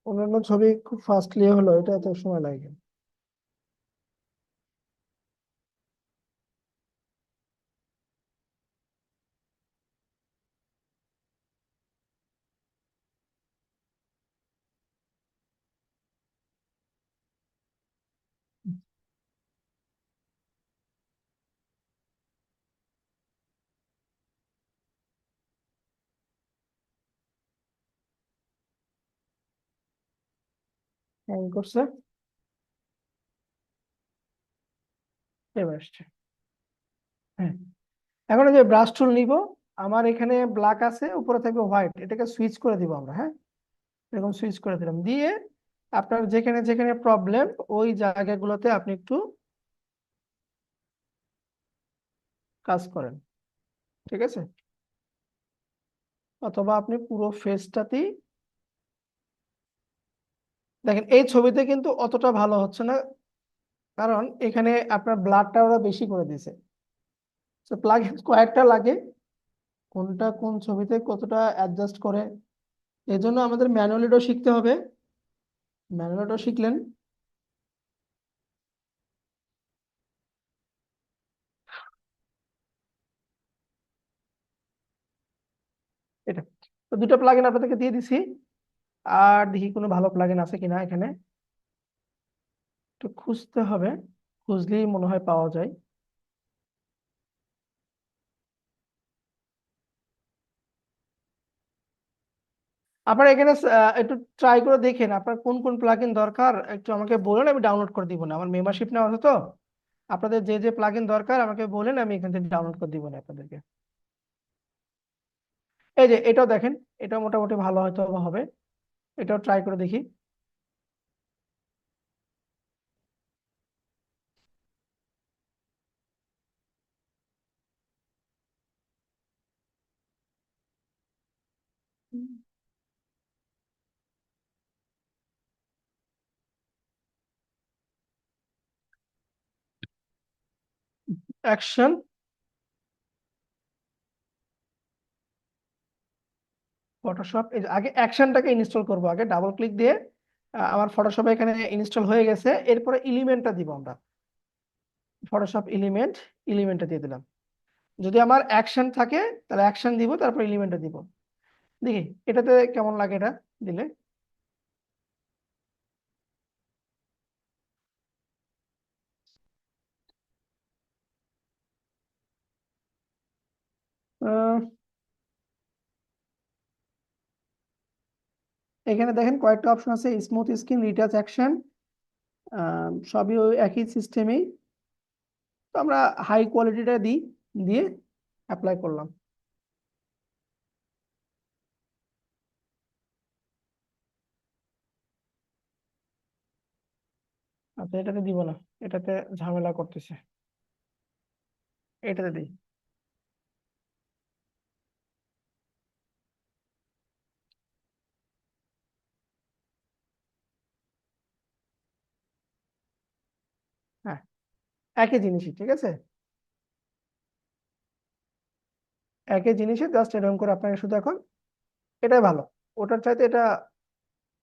অন্যান্য ছবি খুব ফাস্টলি হলো, এটা এত সময় লাগে। হ্যাং করছে, এবার আসছে। হ্যাঁ, এখন এই যে ব্রাশ টুল নিব, আমার এখানে ব্ল্যাক আছে, উপরে থাকবে হোয়াইট, এটাকে সুইচ করে দিব আমরা। হ্যাঁ, এরকম সুইচ করে দিলাম, দিয়ে আপনার যেখানে যেখানে প্রবলেম ওই জায়গাগুলোতে আপনি একটু কাজ করেন, ঠিক আছে। অথবা আপনি পুরো ফেসটাতেই দেখেন, এই ছবিতে কিন্তু অতটা ভালো হচ্ছে না, কারণ এখানে আপনার ব্লাডটা ওরা বেশি করে দিয়েছে। তো প্লাগ কয়েকটা লাগে, কোনটা কোন ছবিতে কতটা অ্যাডজাস্ট করে, এই জন্য আমাদের ম্যানুয়ালিটাও শিখতে হবে। ম্যানুয়ালিটাও শিখলেন, এটা তো দুটো প্লাগইন আপনাদেরকে দিয়ে দিছি। আর দেখি কোনো ভালো প্লাগইন আছে কিনা এখানে, একটু খুঁজতে হবে, খুঁজলেই মনে হয় পাওয়া যায়। আপনারা এখানে একটু ট্রাই করে দেখেন আপনার কোন কোন প্লাগইন দরকার, একটু আমাকে বলেন, আমি ডাউনলোড করে দিব না, আমার মেম্বারশিপ নেওয়া আছে তো। আপনাদের যে যে প্লাগইন দরকার আমাকে বলেন, আমি এখান থেকে ডাউনলোড করে দিব না আপনাদেরকে। এই যে এটাও দেখেন, এটা মোটামুটি ভালো হয়তো বা হবে, এটাও ট্রাই করে দেখি। অ্যাকশন, ফটোশপ, এই যে আগে অ্যাকশনটাকে ইনস্টল করব, আগে ডাবল ক্লিক দিয়ে আমার ফটোশপ এখানে ইনস্টল হয়ে গেছে, এরপরে এলিমেন্টটা দিব আমরা। ফটোশপ এলিমেন্ট, এলিমেন্টটা দিয়ে দিলাম। যদি আমার অ্যাকশন থাকে তাহলে অ্যাকশন দিব, তারপর এলিমেন্টটা দিব। দেখি এটাতে কেমন লাগে এটা দিলে। আহ, এখানে দেখেন কয়েকটা অপশন আছে, স্মুথ স্ক্রিন, রিটাচ অ্যাকশন, সবই ওই একই সিস্টেমেই। তো আমরা হাই কোয়ালিটিটা দিই, দিয়ে অ্যাপ্লাই করলাম। আচ্ছা, এটাতে দিব না, এটাতে ঝামেলা করতেছে, এটাতে দিই। হ্যাঁ, একই জিনিসই, ঠিক আছে, একই জিনিসই, জাস্ট এরকম করে আপনাকে শুধু এখন এটাই ভালো, ওটার চাইতে এটা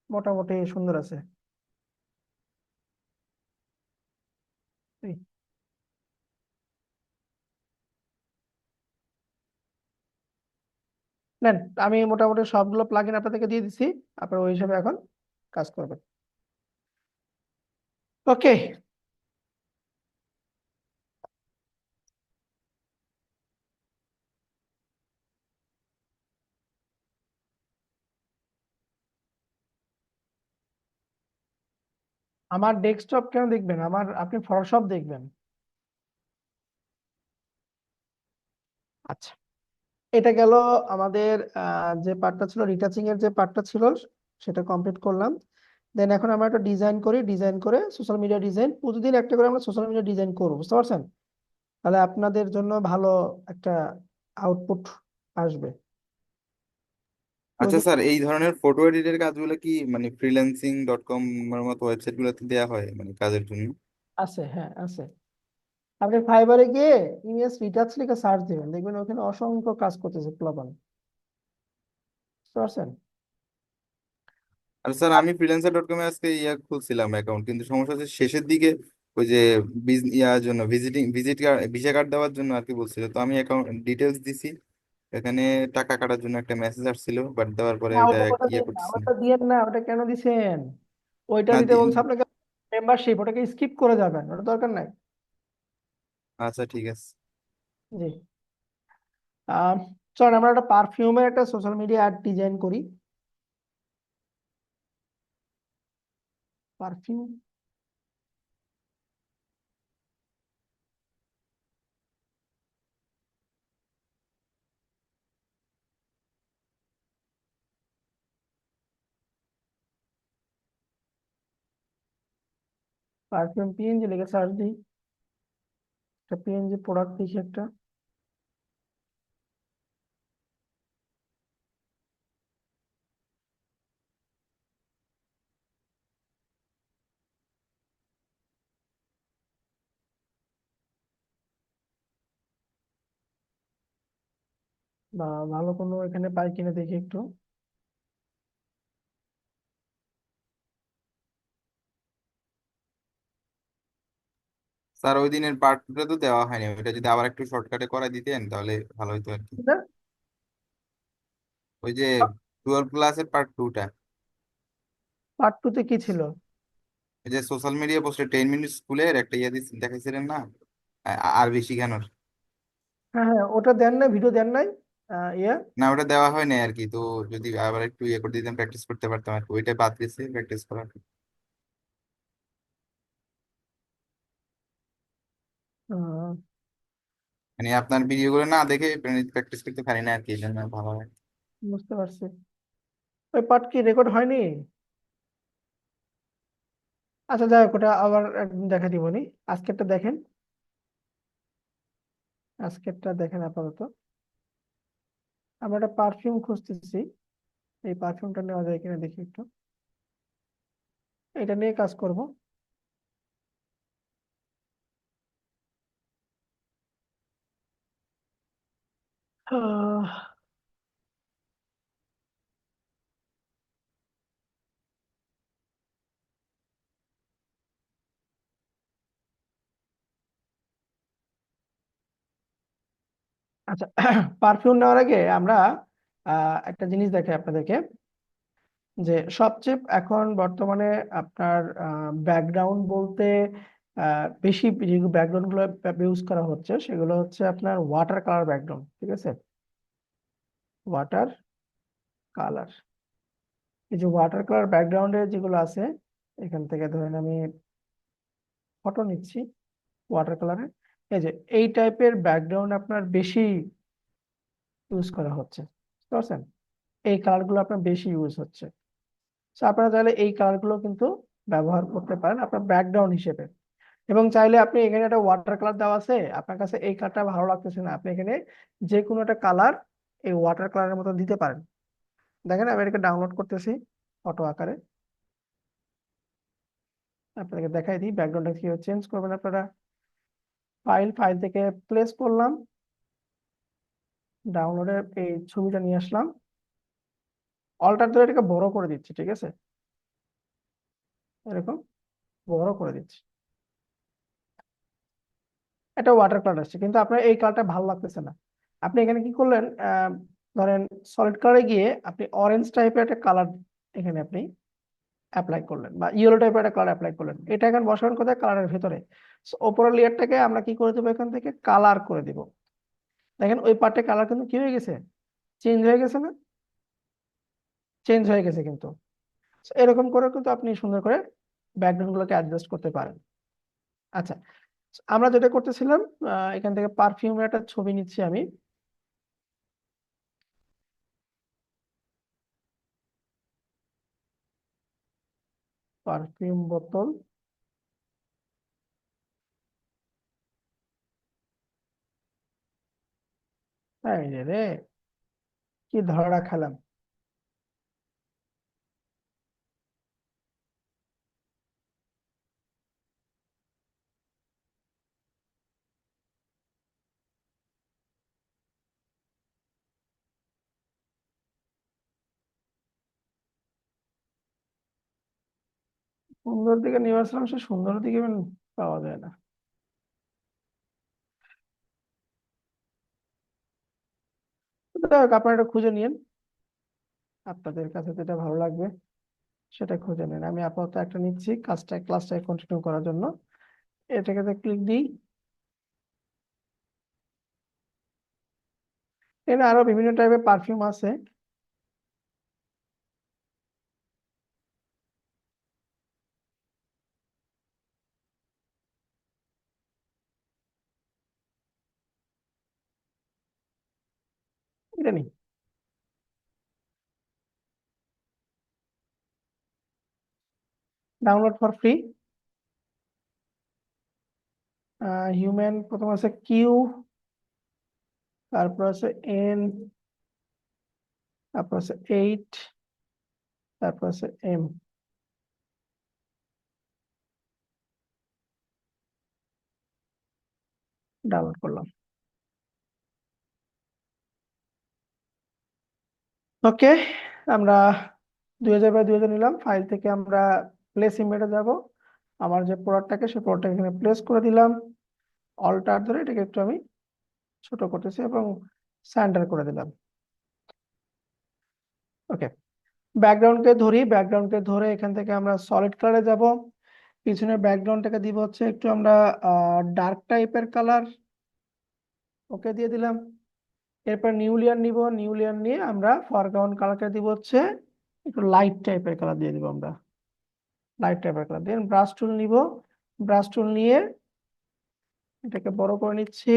মোটামুটি সুন্দর আছে। এই, নেন, আমি মোটামুটি সবগুলো প্লাগইন আপনাদেরকে দিয়ে দিচ্ছি, আপনারা ওই হিসাবে এখন কাজ করবেন। ওকে, আমার ডেস্কটপ কেন দেখবেন, আমার আপনি ফটোশপ দেখবেন। আচ্ছা, এটা গেল আমাদের যে পার্টটা ছিল, রিটাচিং এর যে পার্টটা ছিল সেটা কমপ্লিট করলাম। দেন এখন আমরা একটা ডিজাইন করি, ডিজাইন করে সোশ্যাল মিডিয়া ডিজাইন, প্রতিদিন একটা করে আমরা সোশ্যাল মিডিয়া ডিজাইন করবো, বুঝতে পারছেন? তাহলে আপনাদের জন্য ভালো একটা আউটপুট আসবে। আচ্ছা প্রতি- স্যার, এই ধরনের ফটো এডিটের কাজগুলো কি মানে freelancing.com এর মতো ওয়েবসাইট গুলোতে দেওয়া হয় মানে কাজের জন্য? আছে, হ্যাঁ আছে। আপনি ফাইবারে গিয়ে ইমেজ রিটাচ লিখে সার্চ দিবেন, দেখবেন ওখানে অসংখ্য কাজ করতেছে প্লাবন, বুঝতে পারছেন? আর স্যার, আমি freelancer.com এ আজকে খুলছিলাম অ্যাকাউন্ট, কিন্তু সমস্যা হচ্ছে শেষের দিকে ওই যে ইয়ার জন্য ভিজিট কার্ড, ভিসা কার্ড দেওয়ার জন্য আর কি বলছিল, তো আমি অ্যাকাউন্ট ডিটেলস দিছি, এখানে টাকা কাটার জন্য একটা মেসেজ আসছিল, বাট দেওয়ার পরে না, ওটা ওটা ওটা দিন না, করতেছি না। ওটা দিয়েন না, ওটা কেন দিছেন? ওইটা না দিতে বলছে আপনাকে মেম্বারশিপ, ওটাকে স্কিপ করে যাবেন, ওটা দরকার নাই। আচ্ছা ঠিক আছে। জি, আহ চলেন আমরা একটা পারফিউমের একটা সোশ্যাল মিডিয়া অ্যাড ডিজাইন করি। পারফিউম, পারফিউম পিএনজি লিখে সার্চ দিই, একটা পিএনজি প্রোডাক্ট দেখি একটা। বা ভালো কোনো এখানে পাই কিনা দেখি একটু। স্যার, ওই দিনের পার্টটা তো দেওয়া হয়নি, ওইটা যদি আবার একটু শর্টকাটে করে দিতেন তাহলে ভালো হতো আর কি। ওই যে 12 ক্লাসের পার্ট 2টা, পার্ট টু তে কি ছিল? ওই যে সোশ্যাল মিডিয়া পোস্টে 10 মিনিট স্কুলের একটা দেখাইছিলেন না, আরবি শিখানোর। হ্যাঁ হ্যাঁ, ওটা দেন নাই, ভিডিও দেন নাই। ইয়া, না, ওটা দেওয়া হয় না আর কি, তো যদি আবার একটু করে দিতেন প্র্যাকটিস করতে পারতাম আর কি, ওইটা বাদ গেছে প্র্যাকটিস করার। আহ, মানে আপনার ভিডিও গুলো না দেখে প্র্যাকটিস করতে পারি না আর কি, এই জন্য ভালো হয়। বুঝতে পারছি। ওই পার্ট কি রেকর্ড হয়নি? আচ্ছা যাই হোক, ওটা আবার একদিন দেখা দিবনি। আজকেরটা দেখেন, আজকেরটা দেখেন আপাতত। আমরা একটা পারফিউম খুঁজতেছি, এই পারফিউমটা নেওয়া যায় কিনা দেখি একটু, এটা নিয়ে কাজ করব। আহ, আচ্ছা, পারফিউম নেওয়ার আগে আমরা একটা জিনিস দেখাই আপনাদেরকে, যে সবচেয়ে এখন বর্তমানে আপনার ব্যাকগ্রাউন্ড বলতে বেশি যে ব্যাকগ্রাউন্ড গুলো ইউজ করা হচ্ছে সেগুলো হচ্ছে আপনার ওয়াটার কালার ব্যাকগ্রাউন্ড, ঠিক আছে? ওয়াটার কালার, এই যে ওয়াটার কালার ব্যাকগ্রাউন্ডে যেগুলো আছে, এখান থেকে ধরেন আমি ফটো নিচ্ছি ওয়াটার কালারে, এই যে এই টাইপের ব্যাকগ্রাউন্ড আপনার বেশি ইউজ করা হচ্ছে, বুঝতে পারছেন? এই কালার গুলো আপনার বেশি ইউজ হচ্ছে। তো আপনারা চাইলে এই কালার গুলো কিন্তু ব্যবহার করতে পারেন আপনার ব্যাকগ্রাউন্ড হিসেবে। এবং চাইলে আপনি এখানে একটা ওয়াটার কালার দেওয়া আছে, আপনার কাছে এই কালারটা ভালো লাগতেছে না, আপনি এখানে যে কোনো একটা কালার এই ওয়াটার কালারের মতো দিতে পারেন। দেখেন আমি এটাকে ডাউনলোড করতেছি ফটো আকারে, আপনাকে দেখাই দিই ব্যাকগ্রাউন্ডটা কিভাবে চেঞ্জ করবেন আপনারা। ফাইল থেকে প্লেস করলাম, ডাউনলোডের এই ছবিটা নিয়ে আসলাম, অল্টার ধরে এটাকে বড় করে দিচ্ছি, ঠিক আছে, এরকম বড় করে দিচ্ছি। এটা ওয়াটার কালার আসছে, কিন্তু আপনার এই কালারটা ভালো লাগতেছে না। আপনি এখানে কি করলেন, ধরেন সলিড কালারে গিয়ে আপনি অরেঞ্জ টাইপের একটা কালার এখানে আপনি অ্যাপ্লাই করলেন, বা ইয়েলো টাইপের একটা কালার অ্যাপ্লাই করলেন। এটা এখন বসাবেন কোথায়, কালারের ভেতরে। So, ওপরের লেয়ারটাকে আমরা কি করে দেবো, এখান থেকে কালার করে দিব। দেখেন ওই পার্টে কালার কিন্তু কি হয়ে গেছে, চেঞ্জ হয়ে গেছে না, চেঞ্জ হয়ে গেছে কিন্তু। So, এরকম করে কিন্তু আপনি সুন্দর করে ব্যাকগ্রাউন্ড গুলোকে অ্যাডজাস্ট করতে পারেন। আচ্ছা, আমরা যেটা করতেছিলাম, এখান থেকে পারফিউমের একটা ছবি নিচ্ছি আমি। পারফিউম বোতল, এই রে রে, কি ধরা খেলাম। সুন্দর দিকে নিয়ে আসলাম, সে সুন্দর দিকে পাওয়া যায় না। তো যাই হোক, আপনারা এটা খুঁজে নিন, আপনাদের কাছে যেটা ভালো লাগবে সেটা খুঁজে নিন। আমি আপাতত একটা নিচ্ছি ক্লাসটা কন্টিনিউ করার জন্য। এটাকে ক্লিক দিই। এখানে আরো বিভিন্ন টাইপের পারফিউম আছে। এটা নিই, ডাউনলোড ফর ফ্রি। হিউম্যান প্রথম আছে কিউ, তারপর আছে এন, তারপর আছে 8, তারপর আছে এম। ডাউনলোড করলাম। ওকে, আমরা 2000 বাই 2000 নিলাম। ফাইল থেকে আমরা প্লেস ইমেজে যাব। আমার যে প্রোডাক্টটাকে, সেই প্রোডাক্টটাকে এখানে প্লেস করে দিলাম। অল্টার ধরে এটাকে একটু আমি ছোট করতেছি এবং সেন্টার করে দিলাম। ওকে, ব্যাকগ্রাউন্ডকে ধরে এখান থেকে আমরা সলিড কালারে যাব। পিছনের ব্যাকগ্রাউন্ডটাকে দিব হচ্ছে একটু আমরা ডার্ক টাইপের কালার, ওকে দিয়ে দিলাম। এরপর নিউ লেয়ার নিব, নিউ লেয়ার নিয়ে আমরা ফরগ্রাউন্ড কালারটা দিব হচ্ছে একটু লাইট টাইপের কালার দিয়ে দিব আমরা, লাইট টাইপের কালার। দেন ব্রাশ টুল নিব, ব্রাশ টুল নিয়ে এটাকে বড় করে নিচ্ছি,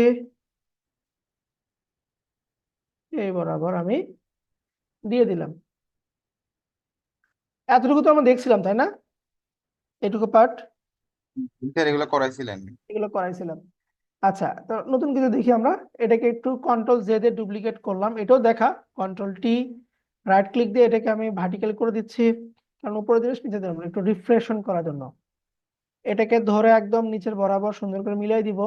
এই বরাবর আমি দিয়ে দিলাম। এতটুকু তো আমরা দেখছিলাম তাই না, এটুকু পার্ট স্যার এগুলো করাইছিলেন? এগুলো করাইছিলাম। আচ্ছা, তো নতুন কিছু দেখি আমরা। এটাকে একটু কন্ট্রোল জে দিয়ে ডুপ্লিকেট করলাম, এটাও দেখা। কন্ট্রোল টি, রাইট ক্লিক দিয়ে এটাকে আমি ভার্টিক্যাল করে দিচ্ছি, কারণ উপরে জিনিস নিচে দিলাম না, একটু রিফ্রেশন করার জন্য। এটাকে ধরে একদম নিচের বরাবর সুন্দর করে মিলাই দিব।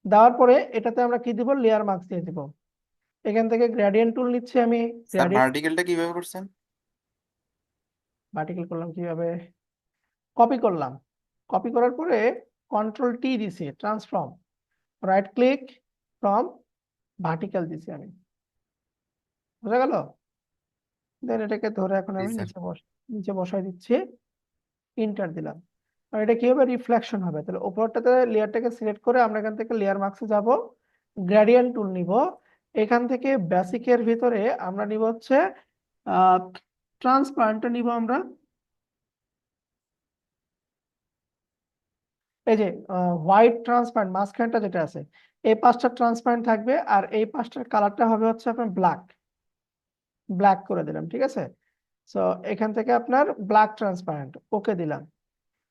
দেওয়ার পরে এটাতে আমরা কি দিব, লেয়ার মার্কস দিয়ে দিব। এখান থেকে গ্রেডিয়েন্ট টুল নিচ্ছি আমি, স্যার গ্রেডিয়েন্ট ভার্টিক্যালটা কিভাবে করছেন? ভার্টিক্যাল করলাম কিভাবে, কপি করলাম, কপি করার পরে কন্ট্রোল টি দিছি, transform, right click, from vertical দিছি আমি, বুঝা গেল। দেন এটাকে ধরে এখন জি আমি স্যার। নিচে বসাই দিচ্ছি, ইন্টার দিলাম। আর এটা কি হবে, রিফ্লেকশন হবে। তাহলে উপরটাতে লেয়ারটাকে সিলেক্ট করে আমরা এখান থেকে লেয়ার মার্কসে যাব, গ্রেডিয়েন্ট টুল নিব। এখান থেকে বেসিকের ভিতরে আমরা নিব হচ্ছে ট্রান্সপারেন্টটা নিব আমরা। এই যে হোয়াইট ট্রান্সপারেন্ট মাঝখানটা যেটা আছে, এই পাঁচটা ট্রান্সপারেন্ট থাকবে, আর এই পাঁচটার কালারটা হবে হচ্ছে আপনার ব্ল্যাক, ব্ল্যাক করে দিলাম, ঠিক আছে। সো এখান থেকে আপনার ব্ল্যাক ট্রান্সপারেন্ট ওকে দিলাম,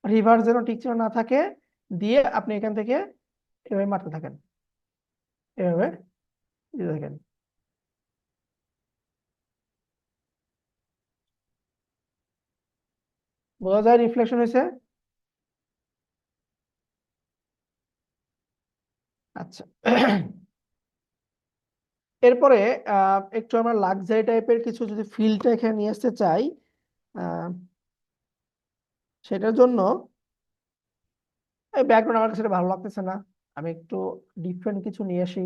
রিভার্স যেন ঠিক যেন না থাকে, দিয়ে আপনি এখান থেকে এভাবে মারতে থাকেন, এভাবে দিতে থাকেন। বোঝা যায় রিফ্লেকশন হয়েছে? আচ্ছা। এরপরে একটু আমরা লাক্সারি টাইপের কিছু যদি ফিলটা এখানে নিয়ে আসতে চাই, আহ, সেটার জন্য এই ব্যাকগ্রাউন্ড আমার কাছে এটা ভালো লাগতেছে না, আমি একটু ডিফারেন্ট কিছু নিয়ে আসি।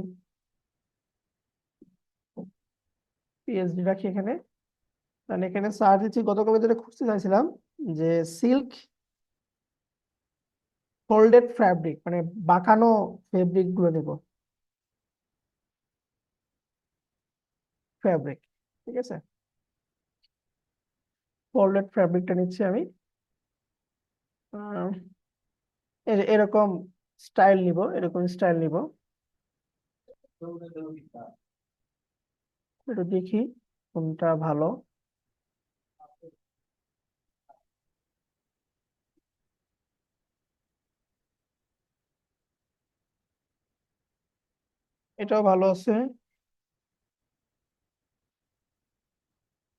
পিএইচডি রাখি এখানে, কারণ এখানে সার্চ দিচ্ছি, গতকাল যেটা খুঁজতে চাইছিলাম যে সিল্ক ফোল্ডেড ফ্যাব্রিক, মানে বাঁকানো ফেব্রিক গুলো নেব, ফ্যাব্রিক, ঠিক আছে, ফোল্ডেড ফ্যাব্রিকটা নিচ্ছি আমি। আহ, এরকম স্টাইল নিব, এরকম স্টাইল নিব, একটু দেখি কোনটা ভালো। এটাও ভালো আছে,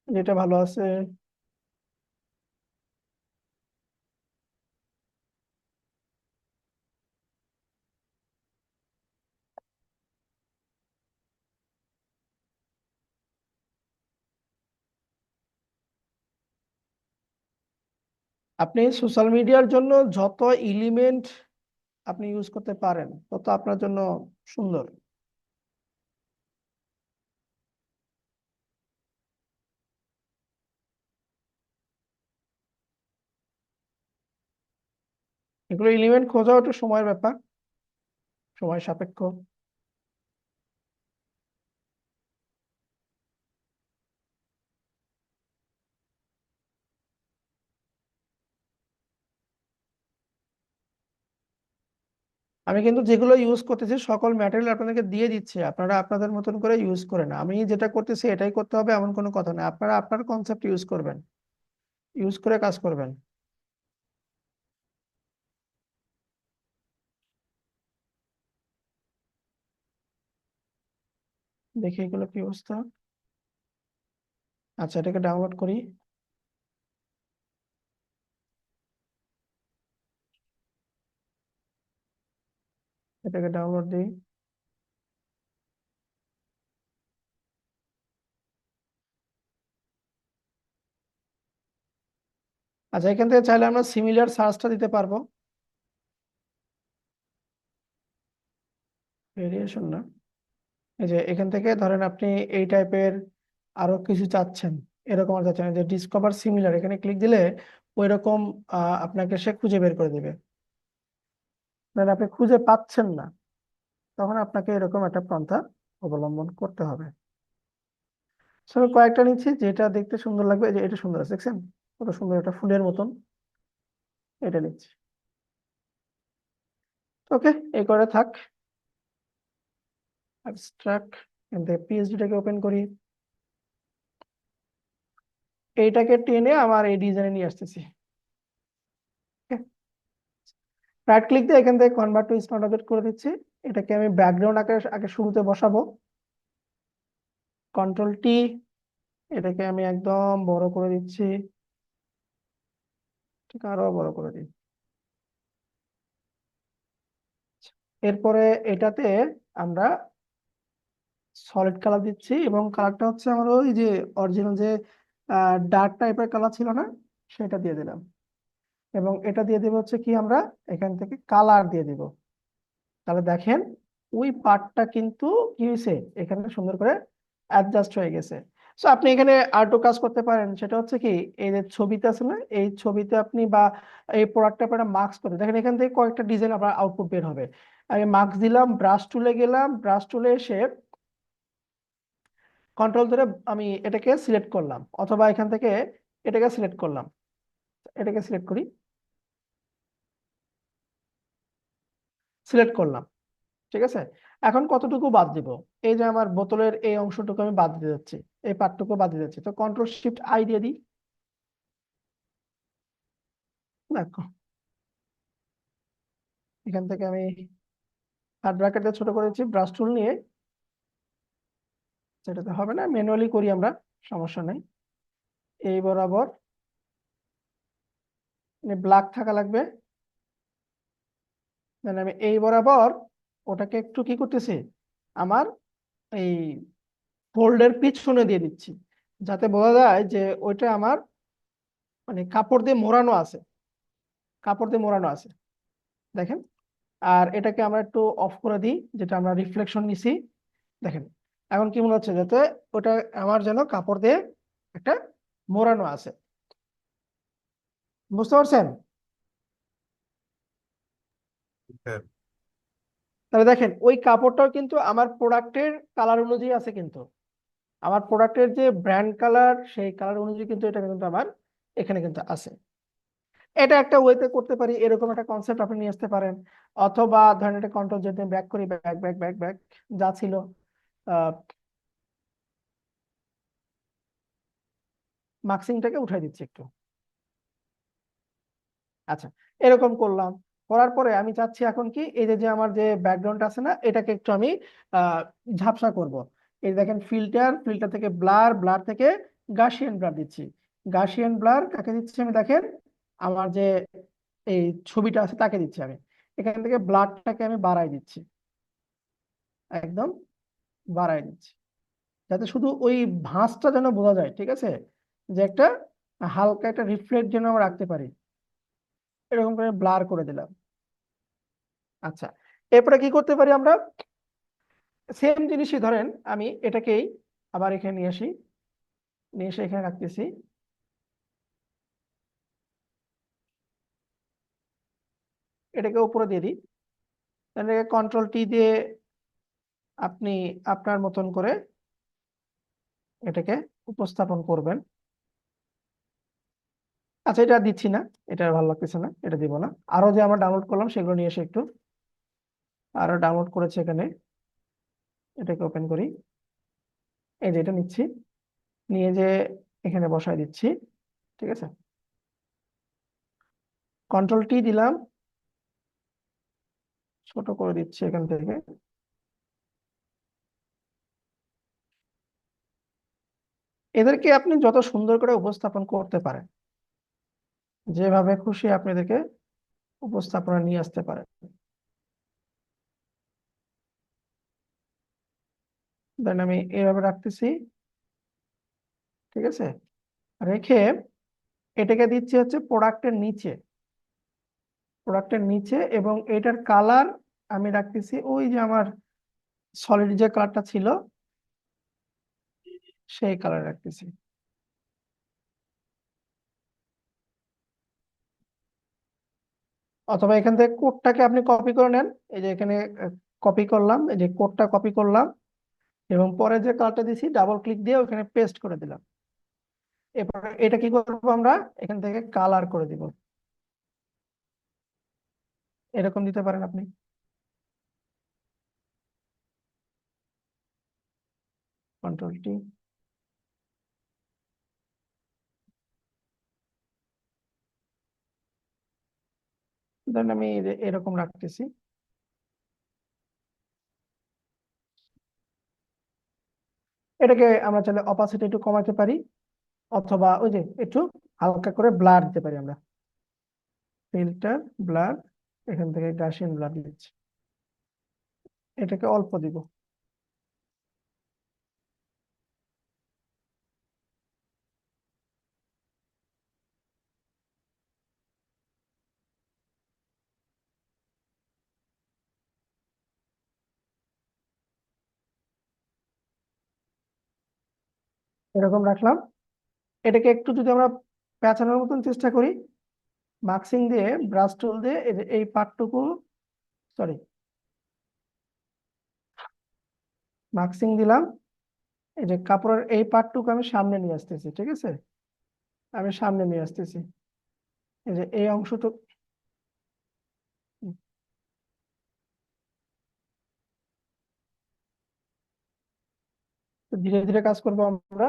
যেটা ভালো আছে। আপনি সোশ্যাল মিডিয়ার জন্য যত এলিমেন্ট আপনি ইউজ করতে পারেন তত আপনার জন্য সুন্দর। এগুলো এলিমেন্ট খোঁজাও একটু সময়ের ব্যাপার, সময় সাপেক্ষ। আমি কিন্তু যেগুলো ইউজ করতেছি সকল ম্যাটেরিয়াল আপনাদেরকে দিয়ে দিচ্ছি, আপনারা আপনাদের মতন করে ইউজ করেন, আমি যেটা করতেছি এটাই করতে হবে এমন কোনো কথা নেই, আপনারা আপনার কনসেপ্ট ইউজ করবেন, ইউজ করে কাজ করবেন। দেখি এগুলো কি অবস্থা। আচ্ছা, এটাকে ডাউনলোড করি, এটাকে ডাউনলোড দিই। আচ্ছা, এখান থেকে চাইলে আমরা সিমিলার সার্চটা দিতে পারবো, ভেরিয়েশন না, এই যে এখান থেকে ধরেন আপনি এই টাইপের আরো কিছু চাচ্ছেন, এরকম আর চাচ্ছেন, যে ডিসকভার সিমিলার, এখানে ক্লিক দিলে ওই রকম আপনাকে সে খুঁজে বের করে দিবে। মানে আপনি খুঁজে পাচ্ছেন না, তখন আপনাকে এরকম একটা পন্থা অবলম্বন করতে হবে। So, আমি কয়েকটা নিচ্ছি যেটা দেখতে সুন্দর লাগবে, এই যে এটা সুন্দর আছে, দেখছেন কত সুন্দর, একটা ফুলের মতন, এটা নিচ্ছি। ওকে, এই করে থাক। অ্যাবস্ট্রাক্ট, পিএইচডিটাকে ওপেন করি, এইটাকে টেনে আমার এই ডিজাইনে নিয়ে আসতেছি। রাইট ক্লিক দিয়ে এখান থেকে কনভার্ট টু স্মার্ট অবজেক্ট করে দিচ্ছি, এটাকে আমি ব্যাকগ্রাউন্ড আকারে আগে শুরুতে বসাবো, কন্ট্রোল টি, এটাকে আমি একদম বড় করে দিচ্ছি, ঠিক আরো বড় করে দিই। এরপরে এটাতে আমরা সলিড কালার দিচ্ছি, এবং কালারটা হচ্ছে আমার ওই যে অরিজিনাল যে ডার্ক টাইপের কালার ছিল না, সেটা দিয়ে দিলাম। এবং এটা দিয়ে দেবো হচ্ছে কি, আমরা এখান থেকে কালার দিয়ে দিব, তাহলে দেখেন ওই পার্টটা কিন্তু কি হয়েছে, এখানে সুন্দর করে অ্যাডজাস্ট হয়ে গেছে। সো আপনি এখানে আরেকটু কাজ করতে পারেন, সেটা হচ্ছে কি, এই যে ছবিতে আছে না, এই ছবিতে আপনি বা এই প্রোডাক্টটা আপনারা মার্কস করে দেখেন, এখান থেকে কয়েকটা ডিজাইন আপনার আউটপুট বের হবে। আমি মার্কস দিলাম, ব্রাশ টুলে গেলাম, ব্রাশ টুলে এসে কন্ট্রোল ধরে আমি এটাকে সিলেক্ট করলাম, অথবা এখান থেকে এটাকে সিলেক্ট করলাম, এটাকে সিলেক্ট করি, সিলেক্ট করলাম, ঠিক আছে। এখন কতটুকু বাদ দিব, এই যে আমার বোতলের এই অংশটুকু আমি বাদ দিতে যাচ্ছি, এই পার্টটুকু বাদ দিতে যাচ্ছি, তো কন্ট্রোল শিফট আই দিয়ে দিই, দেখো এখান থেকে আমি থার্ড ব্র্যাকেট দিয়ে ছোট করেছি ব্রাশ টুল নিয়ে, সেটাতে হবে না, ম্যানুয়ালি করি আমরা, সমস্যা নেই। এই বরাবর ব্ল্যাক থাকা লাগবে, মানে আমি এই বরাবর ওটাকে একটু কি করতেছি, আমার এই ফোল্ডের পিছনে দিয়ে দিচ্ছি, যাতে বোঝা যায় যে ওইটা আমার মানে কাপড় দিয়ে মোড়ানো আছে, কাপড় দিয়ে মোড়ানো আছে, দেখেন। আর এটাকে আমরা একটু অফ করে দিই, যেটা আমরা রিফ্লেকশন নিছি, দেখেন এখন কি মনে হচ্ছে, যাতে ওটা আমার যেন কাপড় দিয়ে একটা মোড়ানো আছে, বুঝতে পারছেন? স্যার তাহলে দেখেন ওই কাপড়টাও কিন্তু আমার প্রোডাক্টের কালার অনুযায়ী আছে, কিন্তু আমার প্রোডাক্টের যে ব্র্যান্ড কালার সেই কালার অনুযায়ী কিন্তু এটা কিন্তু আমার এখানে কিন্তু আছে। এটা একটা ওয়েতে করতে পারি, এরকম একটা কনসেপ্ট আপনি নিয়ে আসতে পারেন, অথবা ধরেন এটা কন্ট্রোল যদি ব্যাক করি, ব্যাক ব্যাক ব্যাক ব্যাক যা ছিল মার্কসিংটাকে উঠাই দিচ্ছি একটু। আচ্ছা, এরকম করলাম, করার পরে আমি চাচ্ছি এখন কি, এই যে যে আমার যে ব্যাকগ্রাউন্ড আছে না, এটাকে একটু আমি আহ ঝাপসা করব। এই দেখেন ফিল্টার, ফিল্টার থেকে ব্লার, ব্লার থেকে গাসিয়ান ব্লার দিচ্ছি। গাসিয়ান ব্লার কাকে দিচ্ছি আমি, দেখেন আমার যে এই ছবিটা আছে তাকে দিচ্ছি আমি। এখান থেকে ব্লারটাকে আমি বাড়াই দিচ্ছি, একদম বাড়াই দিচ্ছি, যাতে শুধু ওই ভাঁজটা যেন বোঝা যায়, ঠিক আছে, যে একটা হালকা একটা রিফ্লেক্ট যেন আমরা রাখতে পারি, এরকম করে ব্লার করে দিলাম। আচ্ছা, এরপরে কি করতে পারি আমরা, সেম জিনিসই ধরেন আমি এটাকেই আবার এখানে নিয়ে আসি, নিয়ে এসে এখানে রাখতেছি, এটাকে উপরে দিয়ে দিই, তাহলে কন্ট্রোল টি দিয়ে আপনি আপনার মতন করে এটাকে উপস্থাপন করবেন। আচ্ছা, এটা দিচ্ছি না, এটা আর ভালো লাগতেছে না, এটা দিব না। আরো যে আমরা ডাউনলোড করলাম সেগুলো নিয়ে এসে একটু, আরো ডাউনলোড করেছে এখানে, এটাকে ওপেন করি, এই যে এটা নিচ্ছি, নিয়ে যে এখানে বসায় দিচ্ছি, ঠিক আছে, কন্ট্রোল টি দিলাম, ছোট করে দিচ্ছি এখান থেকে। এদেরকে আপনি যত সুন্দর করে উপস্থাপন করতে পারেন, যেভাবে খুশি আপনি এদেরকে উপস্থাপনা নিয়ে আসতে পারেন। দেন আমি এইভাবে রাখতেছি, ঠিক আছে, রেখে এটাকে দিচ্ছি হচ্ছে প্রোডাক্টের নিচে, প্রোডাক্টের নিচে, এবং এটার কালার আমি রাখতেছি ওই যে আমার সলিড যে কালারটা ছিল সেই কালার রাখতেছি। অথবা এখান থেকে কোডটাকে আপনি কপি করে নেন, এই যে এখানে কপি করলাম, এই যে কোডটা কপি করলাম, এবং পরে যে কালারটা দিছি ডাবল ক্লিক দিয়ে ওখানে পেস্ট করে দিলাম। এরপর এটা কি করবো, আমরা এখান থেকে কালার করে দিব, এরকম দিতে পারেন আপনি, কন্ট্রোল টি। ধরেন আমি এরকম রাখতেছি। এটাকে আমরা চাইলে অপাসিটি একটু কমাতে পারি, অথবা ওই যে একটু হালকা করে ব্লার দিতে পারি আমরা, ফিল্টার ব্লার, এখান থেকে গাসিয়ান ব্লার দিচ্ছি, এটাকে অল্প দিব। এরকম রাখলাম। এটাকে একটু যদি আমরা পেঁচানোর মতন চেষ্টা করি, মার্কসিং দিয়ে ব্রাশ টুল দিয়ে এই পার্টটুকু, সরি, মার্কসিং দিলাম, এই যে কাপড়ের এই পার্টটুকু আমি সামনে নিয়ে আসতেছি, ঠিক আছে, আমি সামনে নিয়ে আসতেছি, এই যে এই অংশটুকু, ধীরে ধীরে কাজ করবো আমরা।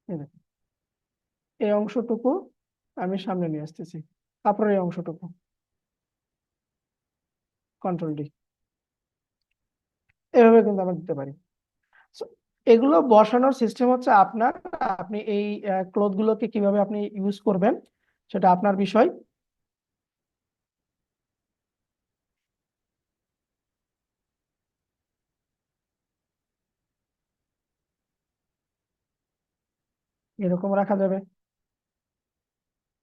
এই দেখুন, এই অংশটুকু আমি সামনে নিয়ে আসতেছি কাপড়ের এই অংশটুকু, কন্ট্রোল ডি। এভাবে কিন্তু আমরা দিতে পারি। So, এগুলো বসানোর সিস্টেম হচ্ছে আপনার, আপনি এই ক্লথ গুলোকে কিভাবে আপনি ইউজ করবেন সেটা আপনার বিষয়। এরকম রাখা যাবে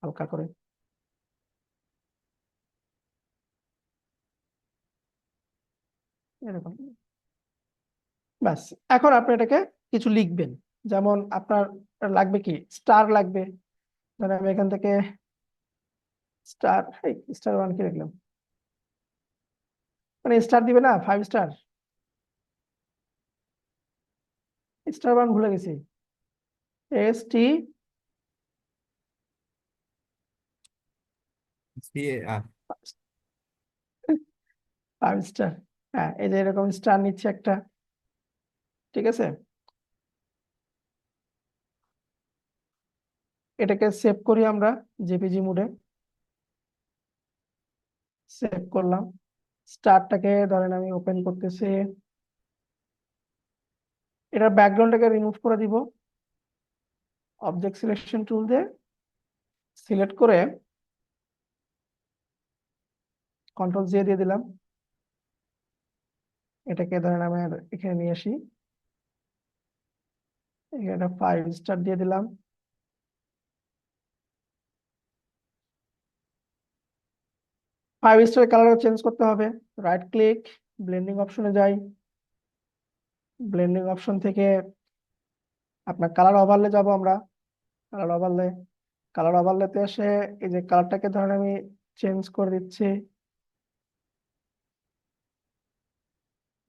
হালকা করে, এরকম। ব্যাস, এখন আপনি এটাকে কিছু লিখবেন। যেমন আপনার লাগবে কি, স্টার লাগবে। ধরেন আমি এখান থেকে স্টার, স্টার ওয়ান কি লিখলাম, মানে স্টার দিবে না, 5 স্টার, স্টার ওয়ান ভুলে গেছি, ST CAR। 5 স্টার। হ্যাঁ, এই যে এরকম স্টার নিচ্ছে একটা, ঠিক আছে। এটাকে সেভ করি আমরা জেপিজি মোডে, সেভ করলাম। স্টারটাকে ধরেন আমি ওপেন করতেছি, এটার ব্যাকগ্রাউন্ডটাকে রিমুভ করে দিব অবজেক্ট সিলেকশন টুল দিয়ে, সিলেক্ট করে কন্ট্রোল জে দিয়ে দিলাম। এটাকে ধরেন আমি আর এখানে নিয়ে আসি, এখানে 5 স্টার দিয়ে দিলাম। 5 স্টার কালার চেঞ্জ করতে হবে, রাইট ক্লিক, ব্লেন্ডিং অপশনে যাই, ব্লেন্ডিং অপশন থেকে আপনার কালার ওভারলে যাব আমরা, কালার ওভারলে, কালার ওভারলেতে এসে এই যে কালারটাকে ধরেন আমি চেঞ্জ করে দিচ্ছি,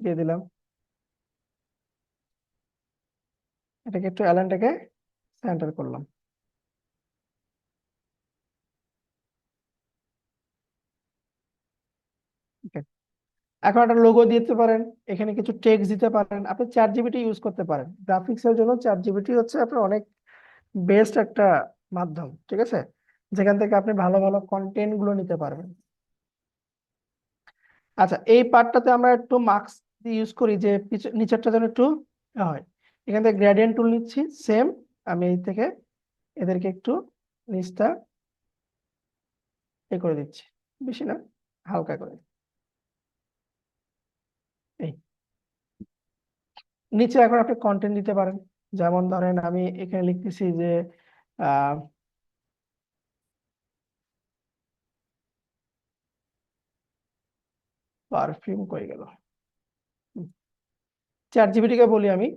দিয়ে দিলাম। এটাকে একটু অ্যালাইনটাকে সেন্টার করলাম। Okay. এখন একটা লোগো দিতে পারেন, এখানে কিছু টেক্সট দিতে পারেন, আপনি চ্যাট জিপিটি ইউজ করতে পারেন। গ্রাফিক্স এর জন্য চ্যাট জিপিটি হচ্ছে আপনার অনেক বেস্ট একটা মাধ্যম, ঠিক আছে, যেখান থেকে আপনি ভালো ভালো কন্টেন্ট গুলো নিতে পারবেন। আচ্ছা, এই পার্টটাতে আমরা একটু মার্কস ইউজ করি যে নিচেরটা যেন একটু হয়। এখান থেকে গ্রেডিয়েন্ট টুল নিচ্ছি, সেম আমি এই থেকে এদেরকে একটু নিচটা এ করে দিচ্ছি, বেশি না, হালকা করে। এই নিচে এখন আপনি কন্টেন্ট দিতে পারেন, যেমন ধরেন আমি এখানে লিখতেছি যে পারফিউম কই গেল, চ্যাট জিপিটি কে বলি আমি,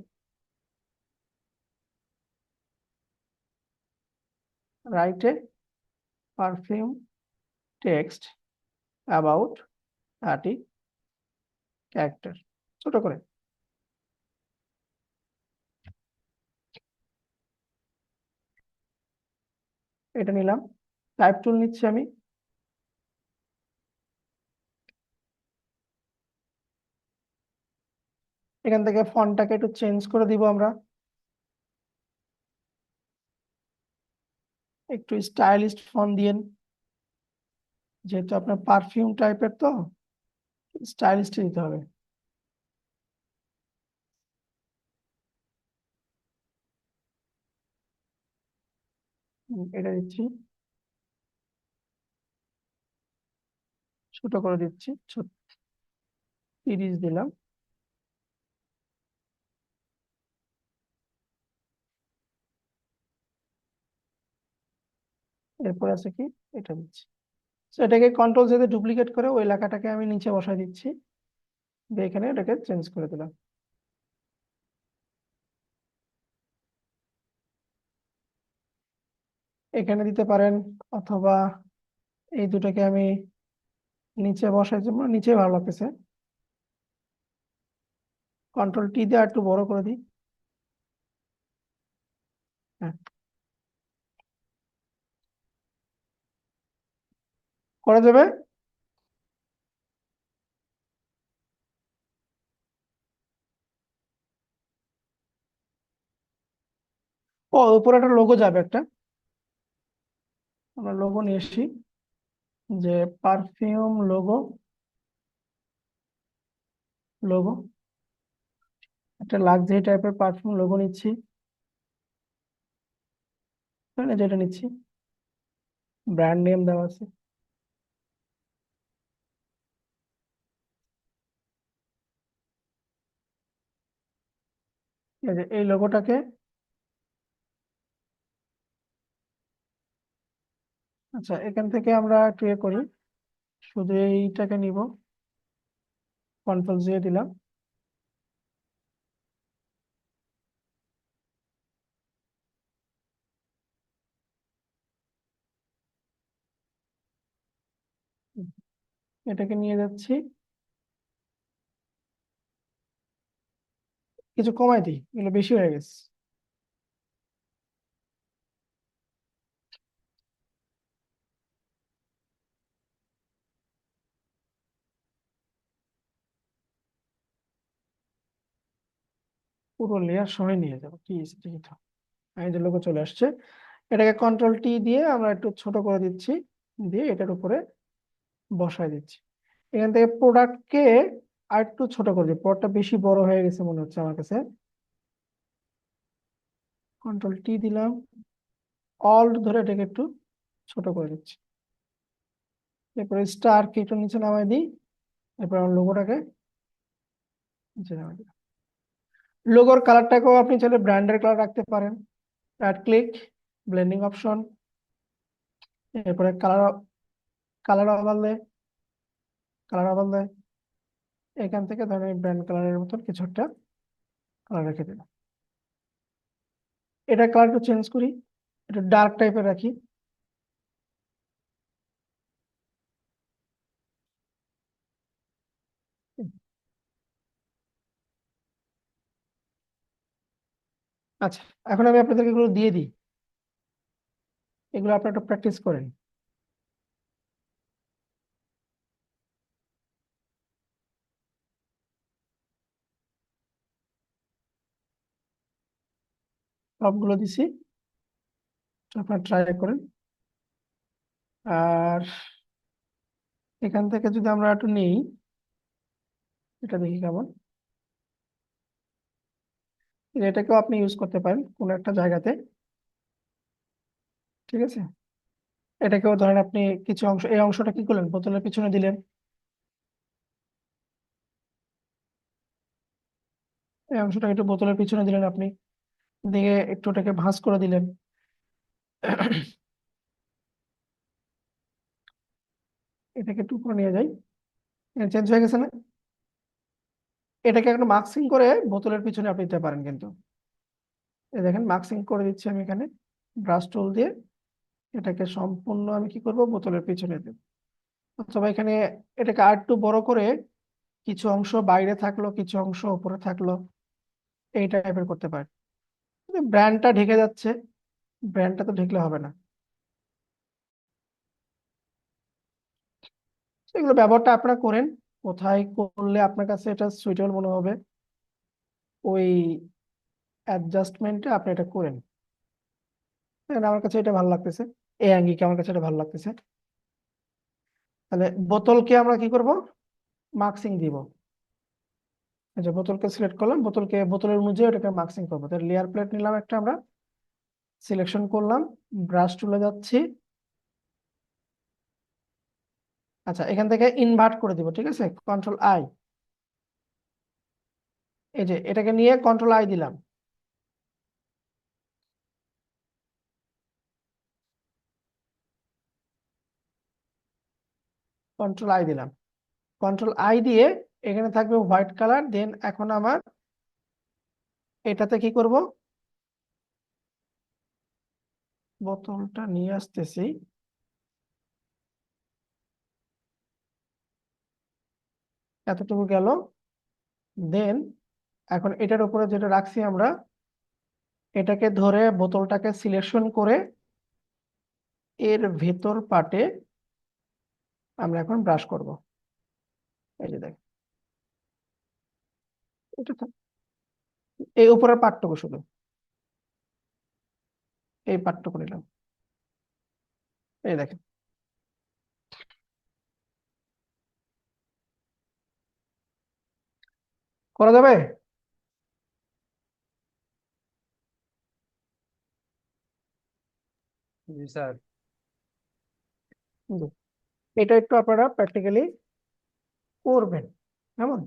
রাইটে পারফিউম টেক্সট অ্যাবাউট 30 ক্যারেক্টার, ছোট করে। এটা নিলাম, টাইপ টুল নিচ্ছি আমি, এখান থেকে ফন্টটাকে একটু চেঞ্জ করে দিব আমরা, একটু স্টাইলিশ ফন্ট দিয়েন, যেহেতু আপনার পারফিউম টাইপের তো স্টাইলিশ দিতে হবে। এটা দিচ্ছি, ছোট করে দিচ্ছি, 30 দিলাম। এরপর আছে কি, এটা দিচ্ছি। তো এটাকে কন্ট্রোল জেড ডুপ্লিকেট করে ওই লেখাটাকে আমি নিচে বসাই দিচ্ছি, দিয়ে এখানে এটাকে চেঞ্জ করে দিলাম। এখানে দিতে পারেন, অথবা এই দুটাকে আমি নিচে বসাই, জন্য নিচে ভালো লাগতেছে, কন্ট্রোল টি দিয়ে আর একটু বড় করে দিই। হ্যাঁ, করা যাবে। ও, উপরে একটা লোগো যাবে একটা, আমরা লোগো নিয়ে এসি, যে পারফিউম লোগো, লোগো একটা লাক্সারি টাইপের পারফিউম লোগো নিচ্ছি, তাই না? যেটা নিচ্ছি ব্র্যান্ড নেম দেওয়া আছে। এই লোগোটাকে, আচ্ছা এখান থেকে আমরা একটু ইয়ে করি, শুধু এইটাকে নিব, কন্ট্রোল দিয়ে দিলাম। এটাকে নিয়ে যাচ্ছি, কিছু কমাই দিই, এগুলো বেশি হয়ে গেছে। পুরো লেয়ার সহ নিয়ে যাবো, কি ঠিক। এই যে লোগো চলে আসছে, এটাকে কন্ট্রোল টি দিয়ে আমরা একটু ছোট করে দিচ্ছি, দিয়ে এটার উপরে বসায় দিচ্ছি। এখান থেকে প্রোডাক্টকে আর একটু ছোট করে দিই, প্রোডাক্টটা বেশি বড় হয়ে গেছে মনে হচ্ছে আমার কাছে। কন্ট্রোল টি দিলাম, অল্ট ধরে এটাকে একটু ছোট করে দিচ্ছি। এরপরে স্টার কে একটু নিচে নামাই দিই, এরপর আমার লোগোটাকে নিচে নামাই দিই। লোগোর কালারটাকেও আপনি চাইলে ব্র্যান্ডের কালার রাখতে পারেন। রাইট ক্লিক, ব্লেন্ডিং অপশন, এরপরে colour, colour overlay, colour overlay, এখান থেকে ধরেন ব্র্যান্ড কালারের মতন কিছু একটা কালার রেখে দিলাম। এটা কালার একটু চেঞ্জ করি, একটু ডার্ক টাইপের রাখি। আচ্ছা, এখন আমি আপনাদেরকে এগুলো দিয়ে দিই, এগুলো আপনারা একটু প্র্যাকটিস করেন। সবগুলো দিছি, তো আপনারা ট্রাই করেন। আর এখান থেকে যদি আমরা একটু নিই, এটা দেখি কেমন। এটাকেও আপনি ইউজ করতে পারেন কোনো একটা জায়গাতে, ঠিক আছে? এটাকেও ধরেন আপনি কিছু অংশ, এই অংশটা কি করলেন, বোতলের পিছনে দিলেন, এই অংশটা একটু বোতলের পিছনে দিলেন আপনি, দিয়ে একটু ওটাকে ভাঁজ করে দিলেন। এটাকে একটু উপরে নিয়ে যাই, চেঞ্জ হয়ে গেছে না? এটাকে একটা মার্কসিং করে বোতলের পিছনে আপনি দিতে পারেন কিন্তু। এই দেখেন মার্কসিং করে দিচ্ছি আমি এখানে ব্রাশ টুল দিয়ে, এটাকে সম্পূর্ণ আমি কি করব, বোতলের পিছনে দেব। অথবা এখানে এটাকে আর একটু বড় করে কিছু অংশ বাইরে থাকলো, কিছু অংশ উপরে থাকলো, এই টাইপের করতে পারেন। ব্র্যান্ডটা ঢেকে যাচ্ছে, ব্র্যান্ডটা তো ঢেকলে হবে না। এগুলো ব্যবহারটা আপনারা করেন, কোথায় করলে আপনার কাছে এটা সুইটেবল মনে হবে, ওই অ্যাডজাস্টমেন্টে আপনি এটা করেন। দেখেন, আমার কাছে এটা ভালো লাগতেছে, এই আঙ্গিকে আমার কাছে এটা ভালো লাগতেছে। তাহলে বোতলকে আমরা কি করব, মার্কসিং দিব। এই যে বোতলকে সিলেক্ট করলাম, বোতলকে বোতলের অনুযায়ী ওটাকে মার্কসিং করবো। তাহলে লেয়ার প্লেট নিলাম একটা, আমরা সিলেকশন করলাম, ব্রাশ টুলে যাচ্ছি। আচ্ছা, এখান থেকে ইনভার্ট করে দিব, ঠিক আছে? কন্ট্রোল আই, এই যে এটাকে নিয়ে কন্ট্রোল আই দিলাম, কন্ট্রোল আই দিলাম, কন্ট্রোল আই দিয়ে এখানে থাকবে হোয়াইট কালার। দেন এখন আমার এটাতে কি করব, বোতলটা নিয়ে আসতেছি, এতটুকু গেল। দেন এখন এটার উপরে যেটা রাখছি আমরা, এটাকে ধরে বোতলটাকে সিলেকশন করে এর ভেতর পার্টে আমরা এখন ব্রাশ করব। এই যে দেখ, এটা এই উপরের পার্টটুকু শুধু, এই পার্টটুকু নিলাম, এই দেখেন, করা যাবে? জি স্যার। জি। এটা একটু আপনারা প্র্যাকটিক্যালি করবেন, কেমন?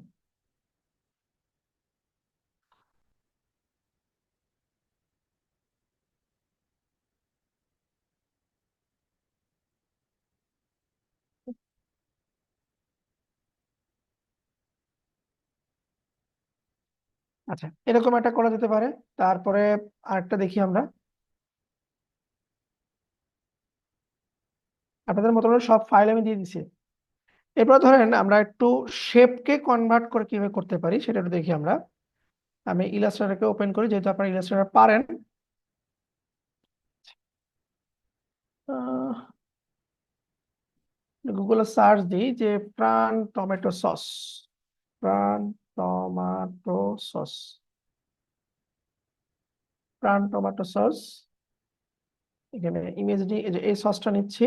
আচ্ছা, এরকম একটা করা যেতে পারে। তারপরে আরেকটা দেখি আমরা, আপনাদের মতো করে সব ফাইল আমি দিয়ে দিচ্ছি। এরপর ধরেন আমরা একটু শেপকে কনভার্ট করে কিভাবে করতে পারি সেটা একটু দেখি আমরা। আমি ইলাস্ট্রেটরকে ওপেন করি, যেহেতু আপনারা ইলাস্ট্রেটর পারেন। গুগলে সার্চ দিই যে প্রাণ টমেটো সস, প্রাণ টমেটো সস, প্রাণ টমেটো সস। এখানে ইমেজ নিয়ে এই যে এই সসটা নিচ্ছি।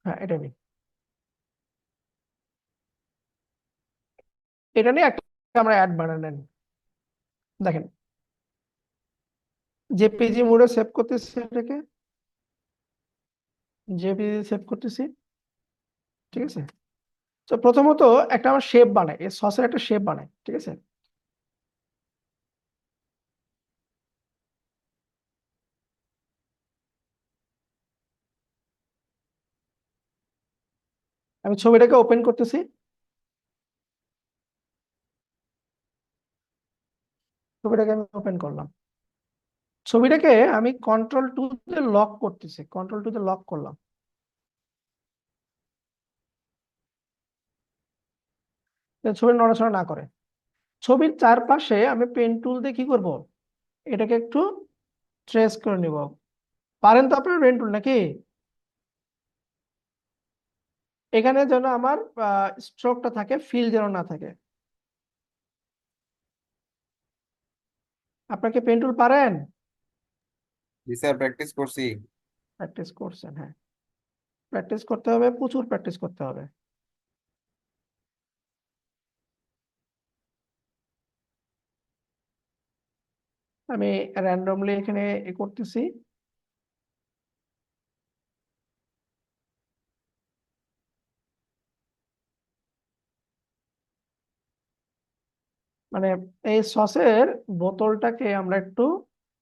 হ্যাঁ, এটা নিই। এটা নিয়ে একটা আমরা অ্যাড বানালেন, দেখেন জেপিজি মোডে সেভ করতেছি এটাকে, জেপিজি সেভ করতেছি, ঠিক আছে। তো প্রথমত একটা আমার শেপ বানাই, এই সসের একটা শেপ বানাই, ঠিক আছে। আমি ছবিটাকে ওপেন করতেছি, ছবিটাকে আমি ওপেন করলাম। ছবিটাকে আমি কন্ট্রোল 2 তে লক করতেছি, কন্ট্রোল 2 তে লক করলাম। ছবি নড়াচড়া না করে। ছবির চারপাশে আমি পেন টুল দিয়ে কি করব, এটাকে একটু ট্রেস করে নিব। পারেন তো আপনার পেন টুল নাকি? এখানে যেন আমার স্ট্রোকটা থাকে, ফিল যেন না থাকে। আপনাকে পেন টুল পারেন? জি স্যার, প্র্যাকটিস করছি। প্র্যাকটিস করছেন, হ্যাঁ। প্র্যাকটিস করতে হবে, প্রচুর প্র্যাকটিস করতে হবে। আমি র্যান্ডমলি এখানে এ করতেছি। মানে এই সসের বোতলটাকে আমরা একটু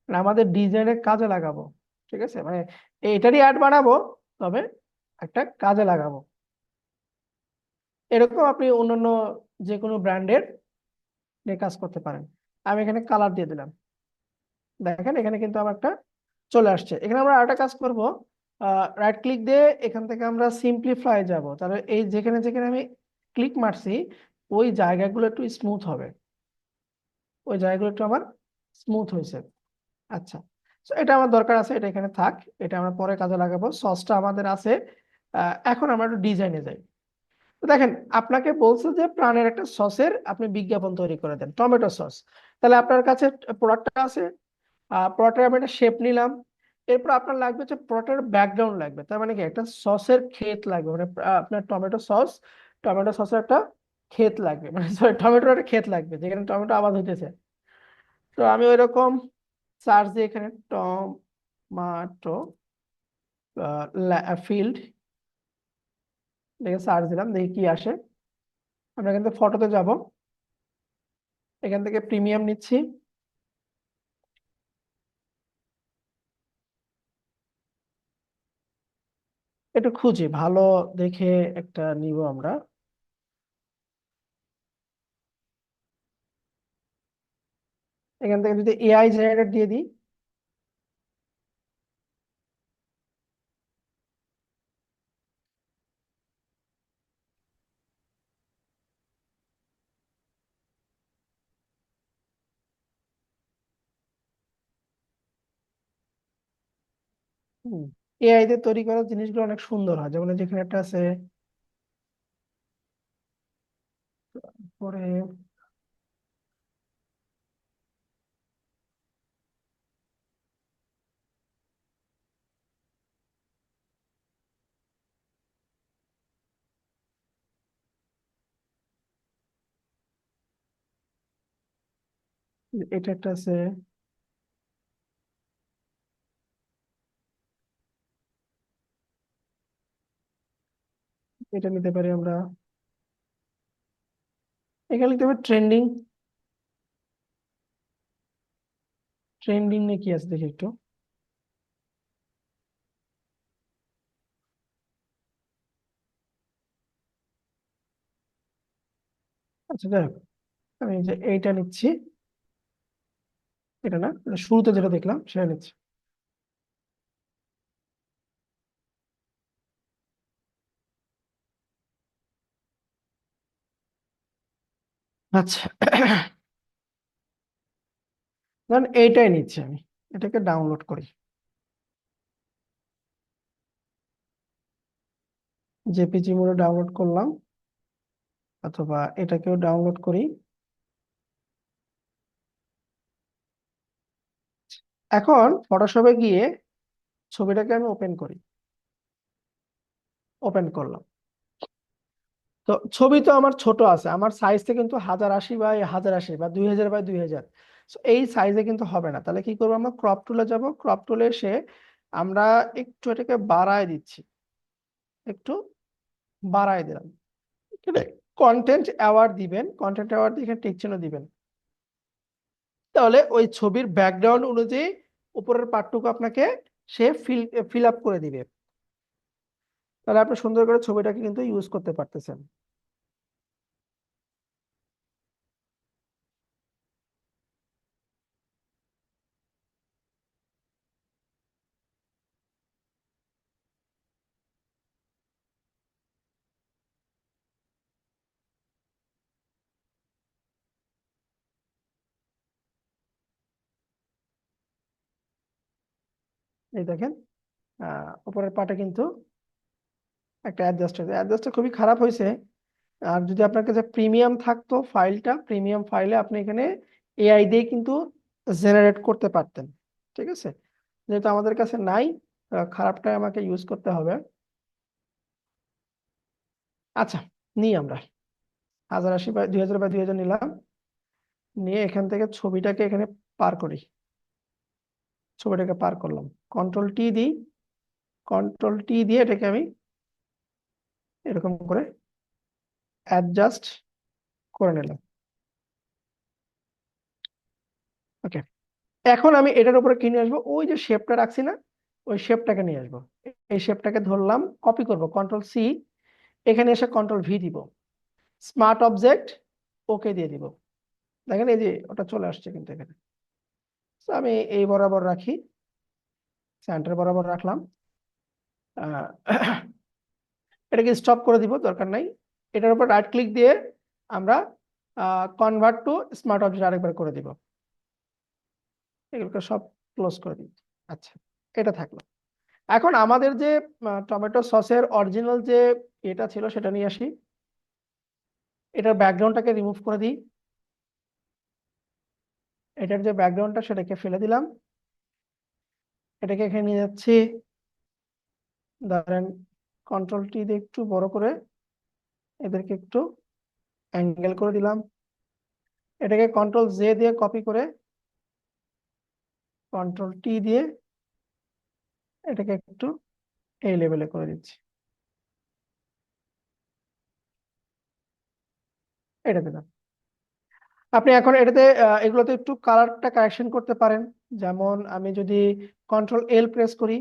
মানে আমাদের ডিজাইনের কাজে লাগাবো, ঠিক আছে। মানে এটারই অ্যাড বানাবো, তবে একটা কাজে লাগাবো। এরকম আপনি অন্যান্য যে কোনো ব্র্যান্ডের নিয়ে কাজ করতে পারেন। আমি এখানে কালার দিয়ে দিলাম, দেখেন এখানে কিন্তু আমার একটা চলে আসছে। এখানে আমরা আরেকটা কাজ করব, রাইট ক্লিক দিয়ে এখান থেকে আমরা সিম্পলিফাই যাব, তাহলে এই যেখানে যেখানে আমি ক্লিক মারছি ওই জায়গাগুলো একটু স্মুথ হবে, ওই জায়গাগুলো একটু আমার স্মুথ হয়েছে। আচ্ছা, তো এটা আমার দরকার আছে, এটা এখানে থাক, এটা আমরা পরে কাজে লাগাবো। সসটা আমাদের আছে। এখন আমরা একটু ডিজাইনে যাই। তো দেখেন, আপনাকে বলছে যে প্রাণের একটা সসের আপনি বিজ্ঞাপন তৈরি করে দেন, টমেটো সস। তাহলে আপনার কাছে প্রোডাক্টটা আছে, প্রোডাক্টের আমি একটা শেপ নিলাম। এরপর আপনার লাগবে হচ্ছে প্রোডাক্টের ব্যাকগ্রাউন্ড লাগবে, তার মানে কি একটা সসের ক্ষেত লাগবে, মানে আপনার টমেটো সস, টমেটো সসের একটা ক্ষেত লাগবে, মানে সরি টমেটোর একটা ক্ষেত লাগবে যেখানে টমেটো আবাদ হইতেছে। তো আমি ওই রকম সার্চ দিয়ে এখানে টমাটো ফিল্ড দেখে সার্চ দিলাম, দেখি কি আসে। আমরা কিন্তু ফটোতে যাব, এখান থেকে প্রিমিয়াম নিচ্ছি। একটু খুঁজি ভালো দেখে একটা নিব আমরা। এখান থেকে যদি এআই জেনারেটর দিয়ে দিই, এআই দিয়ে তৈরি করা জিনিসগুলো অনেক সুন্দর হয়, যেমন এই যেখানে একটা আছে। পরে এটা একটা আছে, এটা নিতে পারি আমরা। এখানে লিখতে হবে ট্রেন্ডিং। ট্রেন্ডিং নিয়ে কি আছে দেখি একটু। আচ্ছা যাই হোক, আমি যে এইটা নিচ্ছি, এটা না, এটা শুরুতে যেটা দেখলাম সেটা নিচ্ছি। আচ্ছা ধরেন এইটাই নিচ্ছি আমি, এটাকে ডাউনলোড করি, জেপিজি মোডে ডাউনলোড করলাম, অথবা এটাকেও ডাউনলোড করি। এখন ফটোশপে গিয়ে ছবিটাকে আমি ওপেন করি, ওপেন করলাম। তো ছবি তো আমার ছোট আছে, আমার সাইজটা কিন্তু 1080 বাই 1080 বা 2000 বাই 2000, এই সাইজে কিন্তু হবে না। তাহলে কি করবো, আমরা ক্রপ টুলে যাব, ক্রপ টুলে এসে আমরা একটু এটাকে বাড়ায় দিচ্ছি, একটু বাড়ায় দিলাম। এখানে কন্টেন্ট অ্যাওয়ার্ড দিবেন, কন্টেন্ট অ্যাওয়ার্ড দিয়ে এখানে টিক চিহ্ন দিবেন, তাহলে ওই ছবির ব্যাকগ্রাউন্ড অনুযায়ী উপরের পার্টটুকু আপনাকে সে ফিল আপ করে দিবে। তাহলে আপনি সুন্দর করে ছবিটাকে কিন্তু ইউজ করতে পারতেছেন। এই দেখেন, উপরের পাটে কিন্তু একটা অ্যাডজাস্ট হয়েছে, অ্যাডজাস্টটা খুবই খারাপ হয়েছে। আর যদি আপনার কাছে প্রিমিয়াম থাকতো ফাইলটা, প্রিমিয়াম ফাইলে আপনি এখানে এআই দিয়ে কিন্তু জেনারেট করতে পারতেন। ঠিক আছে, যেহেতু আমাদের কাছে নাই, খারাপটাই আমাকে ইউজ করতে হবে। আচ্ছা, নিই আমরা 1080 বাই 2000 বাই 2000 নিলাম, নিয়ে এখান থেকে ছবিটাকে এখানে পার করি, ছবিটাকে পার করলাম, কন্ট্রোল টি দিই, কন্ট্রোল টি দিয়ে এটাকে আমি এরকম করে অ্যাডজাস্ট করে নিলাম। ওকে, এখন আমি এটার উপরে কি নিয়ে আসবো, ওই যে শেপটা রাখছি না, ওই শেপটাকে নিয়ে আসবো। এই শেপটাকে ধরলাম, কপি করব, কন্ট্রোল সি, এখানে এসে কন্ট্রোল ভি দিব, স্মার্ট অবজেক্ট ওকে দিয়ে দিব। দেখেন এই যে ওটা চলে আসছে কিন্তু এখানে। তো আমি এই বরাবর রাখি, সেন্টার বরাবর রাখলাম। আহ, এটাকে স্টপ করে দিব, দরকার নাই। এটার উপর রাইট ক্লিক দিয়ে আমরা কনভার্ট টু স্মার্ট অবজেক্ট আরেকবার করে দিব, এগুলোকে সব ক্লোজ করে দিই। আচ্ছা, এটা থাকলো। এখন আমাদের যে টমেটো সসের অরিজিনাল যে এটা ছিল সেটা নিয়ে আসি, এটার ব্যাকগ্রাউন্ডটাকে রিমুভ করে দিই, এটার যে ব্যাকগ্রাউন্ডটা সেটাকে ফেলে দিলাম, এটাকে এখানে নিয়ে যাচ্ছি, ধরেন কন্ট্রোল টি দিয়ে একটু বড় করে এদেরকে একটু অ্যাঙ্গেল করে দিলাম, এটাকে কন্ট্রোল জে দিয়ে কপি করে কন্ট্রোল টি দিয়ে এটাকে একটু এই লেভেলে করে দিচ্ছি, এটা দিলাম। আপনি এখন এটাতে এগুলোতে একটু কালারটা কারেকশন করতে পারেন। যেমন আমি যদি কন্ট্রোল এল প্রেস করি,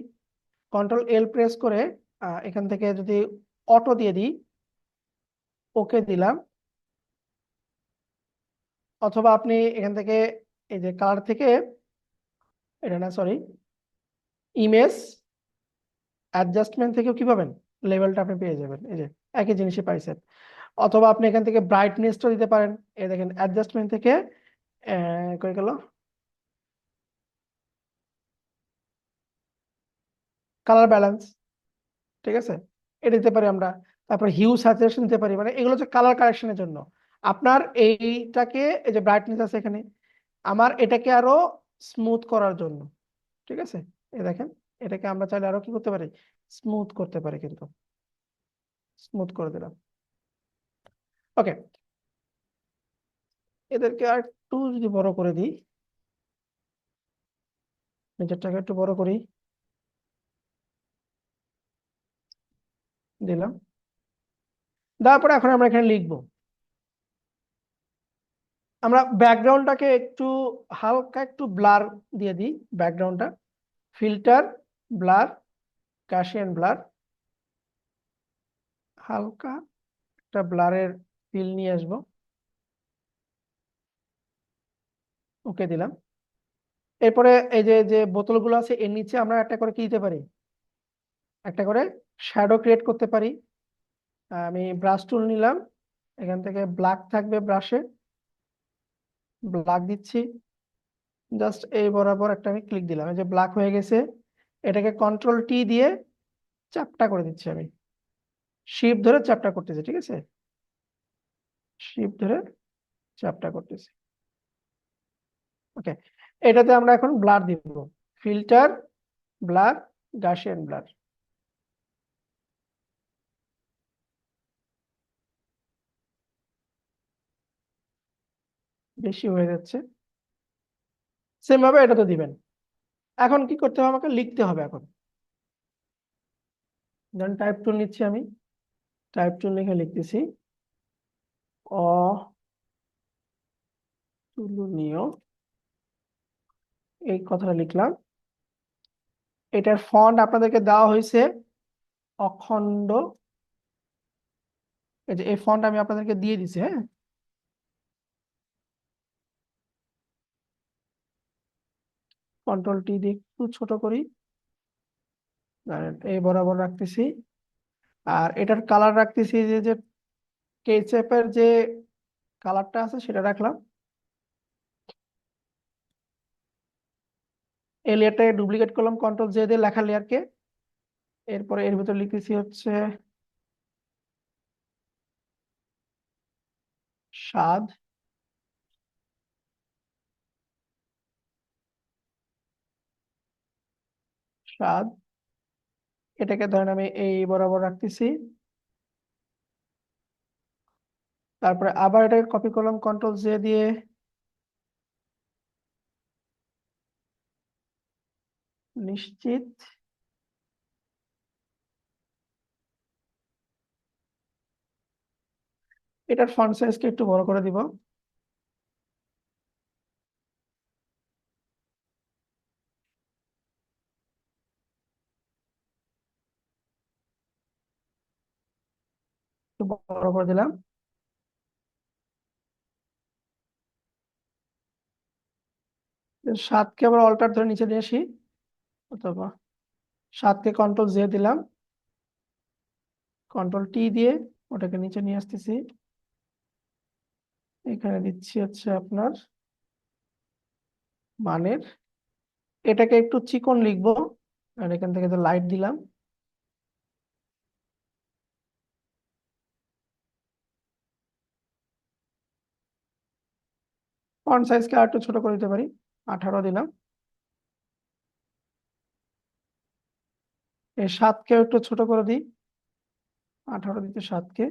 কন্ট্রোল এল প্রেস করে এখান থেকে যদি অটো দিয়ে দিই, ওকে দিলাম, অথবা আপনি এখান থেকে এই যে কালার থেকে, এটা না সরি, ইমেজ অ্যাডজাস্টমেন্ট থেকেও কি পাবেন, লেভেলটা আপনি পেয়ে যাবেন, এই যে একই জিনিসই পাইছেন। অথবা আপনি এখান থেকে ব্রাইটনেসটা দিতে পারেন, এই দেখেন অ্যাডজাস্টমেন্ট থেকে কই গেল, কালার ব্যালেন্স, ঠিক আছে, এটা দিতে পারি আমরা। তারপর হিউ স্যাচুরেশন দিতে পারি, মানে এগুলো হচ্ছে কালার কারেকশনের জন্য। আপনার এইটাকে, এই যে ব্রাইটনেস আছে এখানে, আমার এটাকে আরো স্মুথ করার জন্য, ঠিক আছে, এই দেখেন, এটাকে আমরা চাইলে আরো কি করতে পারি, স্মুথ করতে পারি, কিন্তু স্মুথ করে দিলাম। ওকে, এদেরকে আর একটু যদি বড় করে দিই, নিচেরটাকে একটু বড় করি, দিলাম। তারপরে এখন আমরা এখানে লিখবো, আমরা ব্যাকগ্রাউন্ডটাকে একটু হালকা একটু ব্লার দিয়ে দিই। ব্যাকগ্রাউন্ডটা ফিল্টার, ব্লার, গাসিয়ান ব্লার, হালকা একটা ব্লারের ফিল নিয়ে আসবো। ওকে দিলাম। এরপরে এই যে যে বোতলগুলো আছে এর নিচে আমরা একটা করে কি দিতে পারি, একটা করে শ্যাডো ক্রিয়েট করতে পারি। আমি ব্রাশ টুল নিলাম, এখান থেকে ব্ল্যাক থাকবে ব্রাশে, ব্ল্যাক দিচ্ছি। জাস্ট এই বরাবর একটা আমি ক্লিক দিলাম, এই যে ব্ল্যাক হয়ে গেছে। এটাকে কন্ট্রোল টি দিয়ে চাপটা করে দিচ্ছি আমি, শিফট ধরে চাপটা করতেছি, ঠিক আছে, শিফট ধরে চাপটা করতেছি। ওকে, এটাতে আমরা এখন ব্লার দিব, ফিল্টার, ব্লার, গাসিয়ান ব্লার। বেশি হয়ে যাচ্ছে, সেম ভাবে এটা তো দিবেন। এখন কি করতে হবে, আমাকে লিখতে হবে। এখন দেন টাইপ টুল নিচ্ছি আমি, টাইপ টুল লিখে লিখতেছি অতুলনীয়, এই কথাটা লিখলাম। এটার ফন্ট আপনাদেরকে দেওয়া হয়েছে অখণ্ড, এই যে এই ফন্ট আমি আপনাদেরকে দিয়ে দিছি। হ্যাঁ, কন্ট্রোল টি দিয়ে একটু ছোট করি, আর এই বরাবর রাখতেছি। আর এটার কালার রাখতেছি যে যে কেচাপের যে কালারটা আছে সেটা রাখলাম। এই লেয়ারটাকে ডুপ্লিকেট করলাম কন্ট্রোল জে দিয়ে, লেখা লেয়ারকে। এরপরে এর ভিতর লিখতেছি হচ্ছে স্বাদ, স্বাদ। এটাকে ধরেন আমি এই বরাবর রাখতেছি। তারপরে আবার এটাকে কপি করলাম কন্ট্রোল জে দিয়ে, নিশ্চিত। এটার ফন্ট সাইজকে একটু বড় করে দিব। একটু বড় করে দিলাম। সাতকে আবার অল্টার ধরে নিচে নিয়ে আসি, অথবা সাতকে কন্ট্রোল জে দিলাম, কন্ট্রোল টি দিয়ে ওটাকে নিচে নিয়ে আসতেছি। এখানে দিচ্ছি হচ্ছে আপনার মানের, এটাকে একটু চিকন লিখবো, আর এখান থেকে লাইট দিলাম। ফন্ট সাইজকে আর একটু ছোট করে দিতে পারি, 18 দিলাম। এই সাতকে একটু ছোট করে দিই, 18 দিতে সাতকে।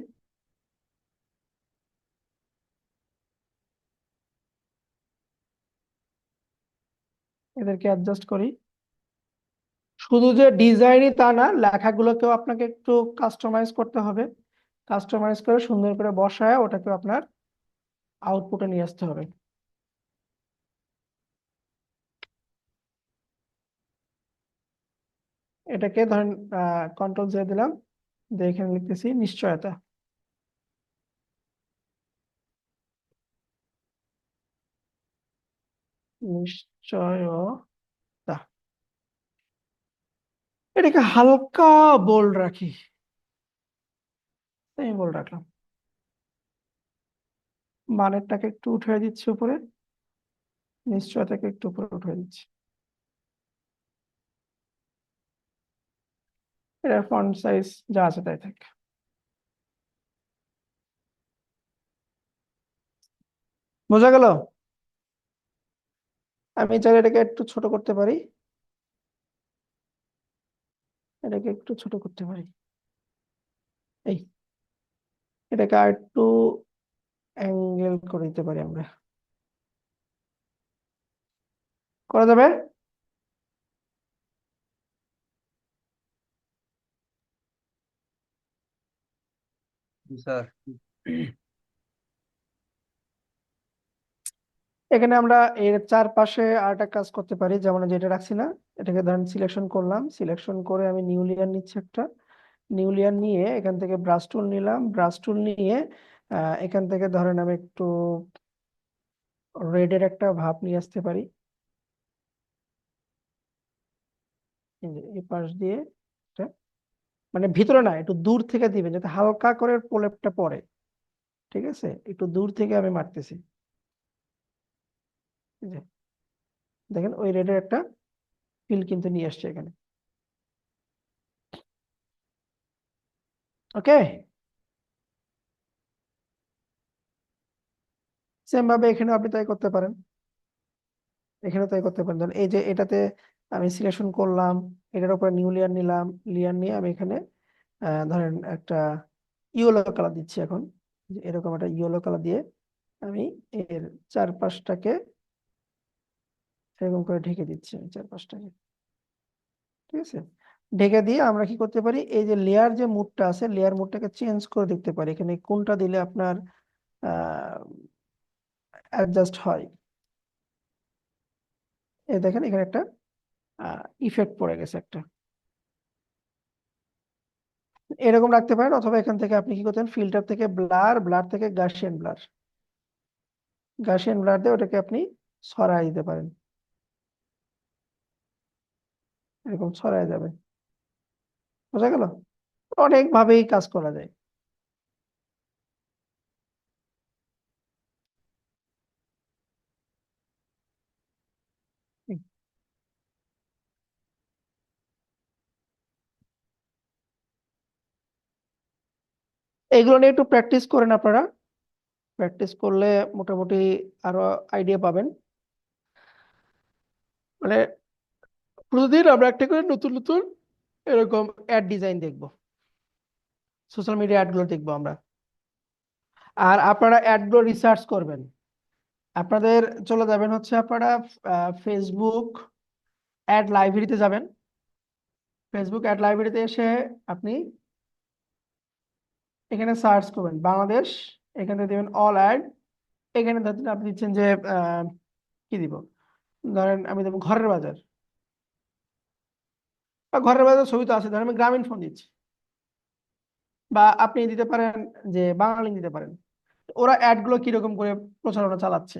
এদেরকে অ্যাডজাস্ট করি। শুধু যে ডিজাইনই তা না, লেখাগুলোকেও আপনাকে একটু কাস্টমাইজ করতে হবে। কাস্টমাইজ করে সুন্দর করে বসায় ওটাকে আপনার আউটপুটে নিয়ে আসতে হবে। এটাকে ধরেন কন্ট্রোল জে দিলাম, দিয়ে এখানে লিখতেছি নিশ্চয়তা। নিশ্চয়তা, এটাকে হালকা বোল্ড রাখি, এই বোল্ড রাখলাম। মানেরটাকে একটু উঠে দিচ্ছি উপরে, নিশ্চয়তাকে একটু উপরে উঠে দিচ্ছি। এটা ফন্ট সাইজ যা আছে তাই থাকে। বোঝা গেল? আমি চাইলে এটাকে একটু ছোট করতে পারি, এটাকে একটু ছোট করতে পারি, এই এটাকে আর একটু অ্যাঙ্গেল করে দিতে পারি আমরা। করা যাবে? স্যার এখানে আমরা এর চারপাশে আরেকটা কাজ করতে পারি, যেমন যেটা রাখছি না, এটাকে ধরেন সিলেকশন করলাম, সিলেকশন করে আমি নিউ লেয়ার নিচ্ছি একটা, নিউ লেয়ার নিয়ে এখান থেকে ব্রাশ টুল নিলাম, ব্রাশ টুল নিয়ে এখান থেকে ধরেন আমি একটু রেডের একটা ভাব নিয়ে আসতে পারি, এই যে এই পাশ দিয়ে এটা, মানে ভিতরে না, একটু দূর থেকে দিবেন যাতে হালকা করে প্রলেপটা পড়ে। ঠিক আছে, একটু দূর থেকে আমি মারতেছি, এই যে দেখেন ওই রেডের একটা ফিল কিন্তু নিয়ে আসছে এখানে। ওকে, সেম ভাবে এখানে আপনি তাই করতে পারেন, এখানে তাই করতে পারেন। ধরেন এই যে এটাতে আমি সিলেকশন করলাম, এটার উপরে নিউ লেয়ার নিলাম, লেয়ার নিয়ে আমি এখানে ধরেন একটা ইয়েলো কালার দিচ্ছি এখন, যে এরকম একটা ইয়েলো কালার দিয়ে আমি এর চারপাশটাকে এরকম করে ঢেকে দিচ্ছি, আমি চারপাশটাকে। ঠিক আছে, ঢেকে দিয়ে আমরা কি করতে পারি, এই যে লেয়ার যে মুডটা আছে, লেয়ার মুডটাকে চেঞ্জ করে দেখতে পারি, এখানে কোনটা দিলে আপনার অ্যাডজাস্ট হয়। এই দেখেন এখানে একটা ইফেক্ট পড়ে গেছে একটা, এরকম রাখতে পারেন। অথবা এখান থেকে আপনি কি করতেন, ফিল্টার থেকে ব্লার, ব্লার থেকে গাসিয়ান ব্লার, গাসিয়ান ব্লার দিয়ে ওটাকে আপনি ছড়াই দিতে পারেন, এরকম ছড়াই যাবে। বোঝা গেল? অনেক ভাবেই কাজ করা যায়। এগুলো নিয়ে একটু প্র্যাকটিস করেন আপনারা, প্র্যাকটিস করলে মোটামুটি আরো আইডিয়া পাবেন। মানে প্রতিদিন আমরা একটা করে নতুন নতুন এরকম অ্যাড ডিজাইন দেখবো, সোশ্যাল মিডিয়া অ্যাড গুলো দেখবো আমরা। আর আপনারা অ্যাড গুলো রিসার্চ করবেন, আপনাদের চলে যাবেন হচ্ছে আপনারা ফেসবুক অ্যাড লাইব্রেরিতে যাবেন, ফেসবুক অ্যাড লাইব্রেরিতে এসে আপনি এখানে সার্চ করবেন বাংলাদেশ, এখানে দেবেন অল অ্যাড, এখানে ধরুন আপনি দিচ্ছেন যে কি দিব, ধরেন আমি দেবো ঘরের বাজার, বা ঘরের বাজার ছবি তো আছে, ধরেন আমি গ্রামীণ ফোন দিচ্ছি, বা আপনি দিতে পারেন যে বাংলালিংক দিতে পারেন। ওরা অ্যাড গুলো কিরকম করে প্রচারণা চালাচ্ছে,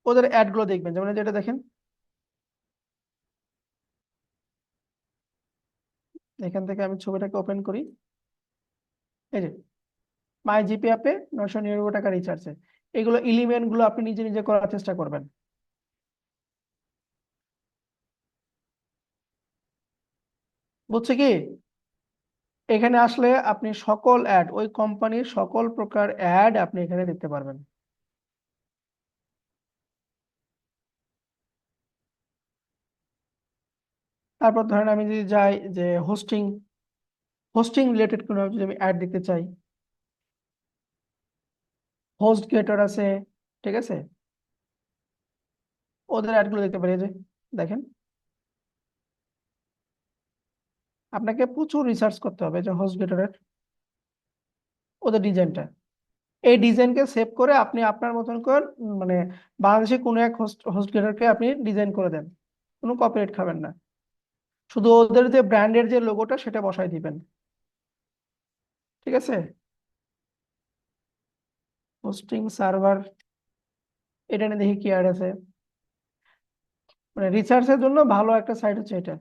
ওদের অ্যাড গুলো দেখবেন, যেমন এই যে এটা দেখেন, এখান থেকে আমি ছবিটাকে ওপেন করি, এই যে মাই জিপি অ্যাপে 999 টাকা রিচার্জে, এগুলো এলিমেন্ট গুলো আপনি নিজে নিজে করার চেষ্টা করবেন। বুঝছে কি? এখানে আসলে আপনি সকল অ্যাড, ওই কোম্পানির সকল প্রকার অ্যাড আপনি এখানে দেখতে পারবেন। তারপর ধরেন আমি যদি যাই যে হোস্টিং, হোস্টিং রিলেটেড কোনো যদি আমি অ্যাড দেখতে চাই, হোস্ট গেটার আছে, ঠিক আছে, ওদের অ্যাড গুলো দেখতে পারি। এই যে দেখেন, আপনাকে প্রচুর রিসার্চ করতে হবে যে হোস্ট গেটারের ওদের ডিজাইনটা, এই ডিজাইনকে সেভ করে আপনি আপনার মতন করে মানে বাংলাদেশে কোনো এক হোস্ট হোস্ট গেটারকে আপনি ডিজাইন করে দেন, কোনো কপিরাইট খাবেন না, শুধু ওদের যে ব্র্যান্ডের যে লোগোটা সেটা বসাই দিবেন। ঠিক আছে, হোস্টিং সার্ভার, এটা নিয়ে দেখি কি অ্যাড আছে, মানে রিসার্চের জন্য ভালো একটা সাইট হচ্ছে এটা।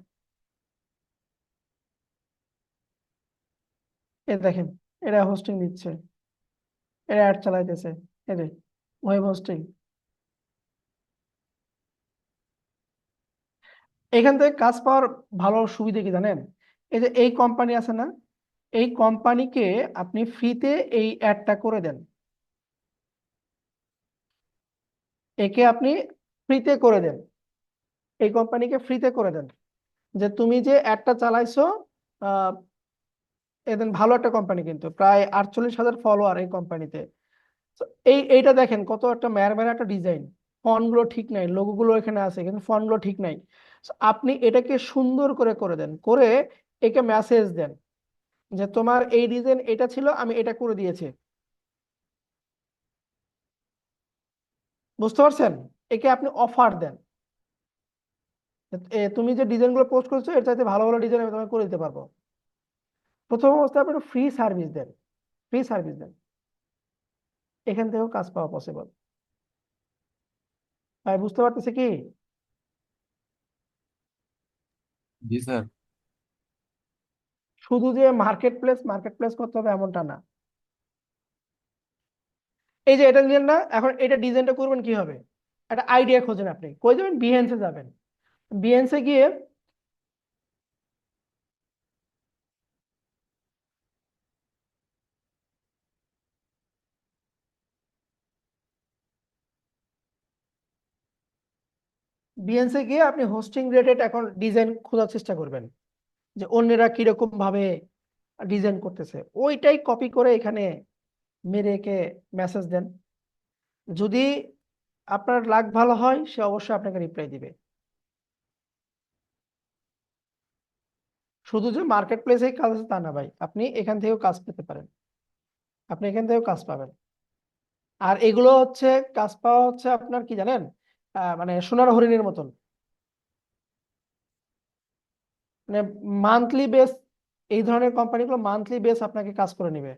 এই দেখেন, এরা হোস্টিং দিচ্ছে, এরা অ্যাড চালাইতেছে, এই যে ওয়েব হোস্টিং। এখান থেকে কাজ পাওয়ার ভালো সুবিধা কি জানেন, এই যে এই কোম্পানি আছে না, এই কোম্পানিকে আপনি ফ্রিতে এই অ্যাডটা করে দেন, একে আপনি ফ্রিতে করে দেন, এই কোম্পানিকে ফ্রিতে করে দেন, যে তুমি যে অ্যাডটা চালাইছো, আহ এদের ভালো একটা কোম্পানি, কিন্তু প্রায় 48,000 ফলোয়ার এই কোম্পানিতে। তো এইটা দেখেন কত একটা মেয়ার মেয়ার একটা ডিজাইন, ফন্টগুলো ঠিক নাই, লোগোগুলো এখানে আছে কিন্তু ফন্টগুলো ঠিক নাই। So, আপনি এটাকে সুন্দর করে দেন, করে একে মেসেজ দেন যে তোমার এই ডিজাইন এটা ছিল, আমি এটা করে দিয়েছি। বুঝতে পারছেন? একে আপনি অফার দেন, তুমি যে ডিজাইনগুলো পোস্ট করছো এর চাইতে ভালো ভালো ডিজাইন আমি তোমাকে করে দিতে পারবো। প্রথম অবস্থায় আপনি ফ্রি সার্ভিস দেন, ফ্রি সার্ভিস দেন, এখান থেকেও কাজ পাওয়া পসিবল। ভাই বুঝতে পারতেছে কি? জি স্যার। শুধু যে মার্কেট প্লেস করতে হবে এমনটা না। এই যে এটা নিলেন না, এখন এটা ডিজাইনটা করবেন কি হবে, একটা আইডিয়া খোঁজেন। আপনি কই যাবেন? বিহেন্সে যাবেন। বিহেন্সে গিয়ে আপনি হোস্টিং রেটেড এখন ডিজাইন খোঁজার চেষ্টা করবেন যে অন্যরা কিরকম ভাবে ডিজাইন করতেছে, ওইটাই কপি করে এখানে মেরে একে মেসেজ দেন। যদি আপনার লাক ভালো হয় সে অবশ্যই আপনাকে রিপ্লাই দিবে। শুধু যে মার্কেট প্লেসে কাজ আছে তা না ভাই, আপনি এখান থেকেও কাজ পেতে পারেন, আপনি এখান থেকেও কাজ পাবেন। আর এগুলো হচ্ছে কাজ পাওয়া হচ্ছে আপনার কি জানেন, মানে সোনার হরিণের মতন, মানে মান্থলি বেস। এই ধরনের কোম্পানিগুলো মান্থলি বেস আপনাকে কাজ করে নেবে।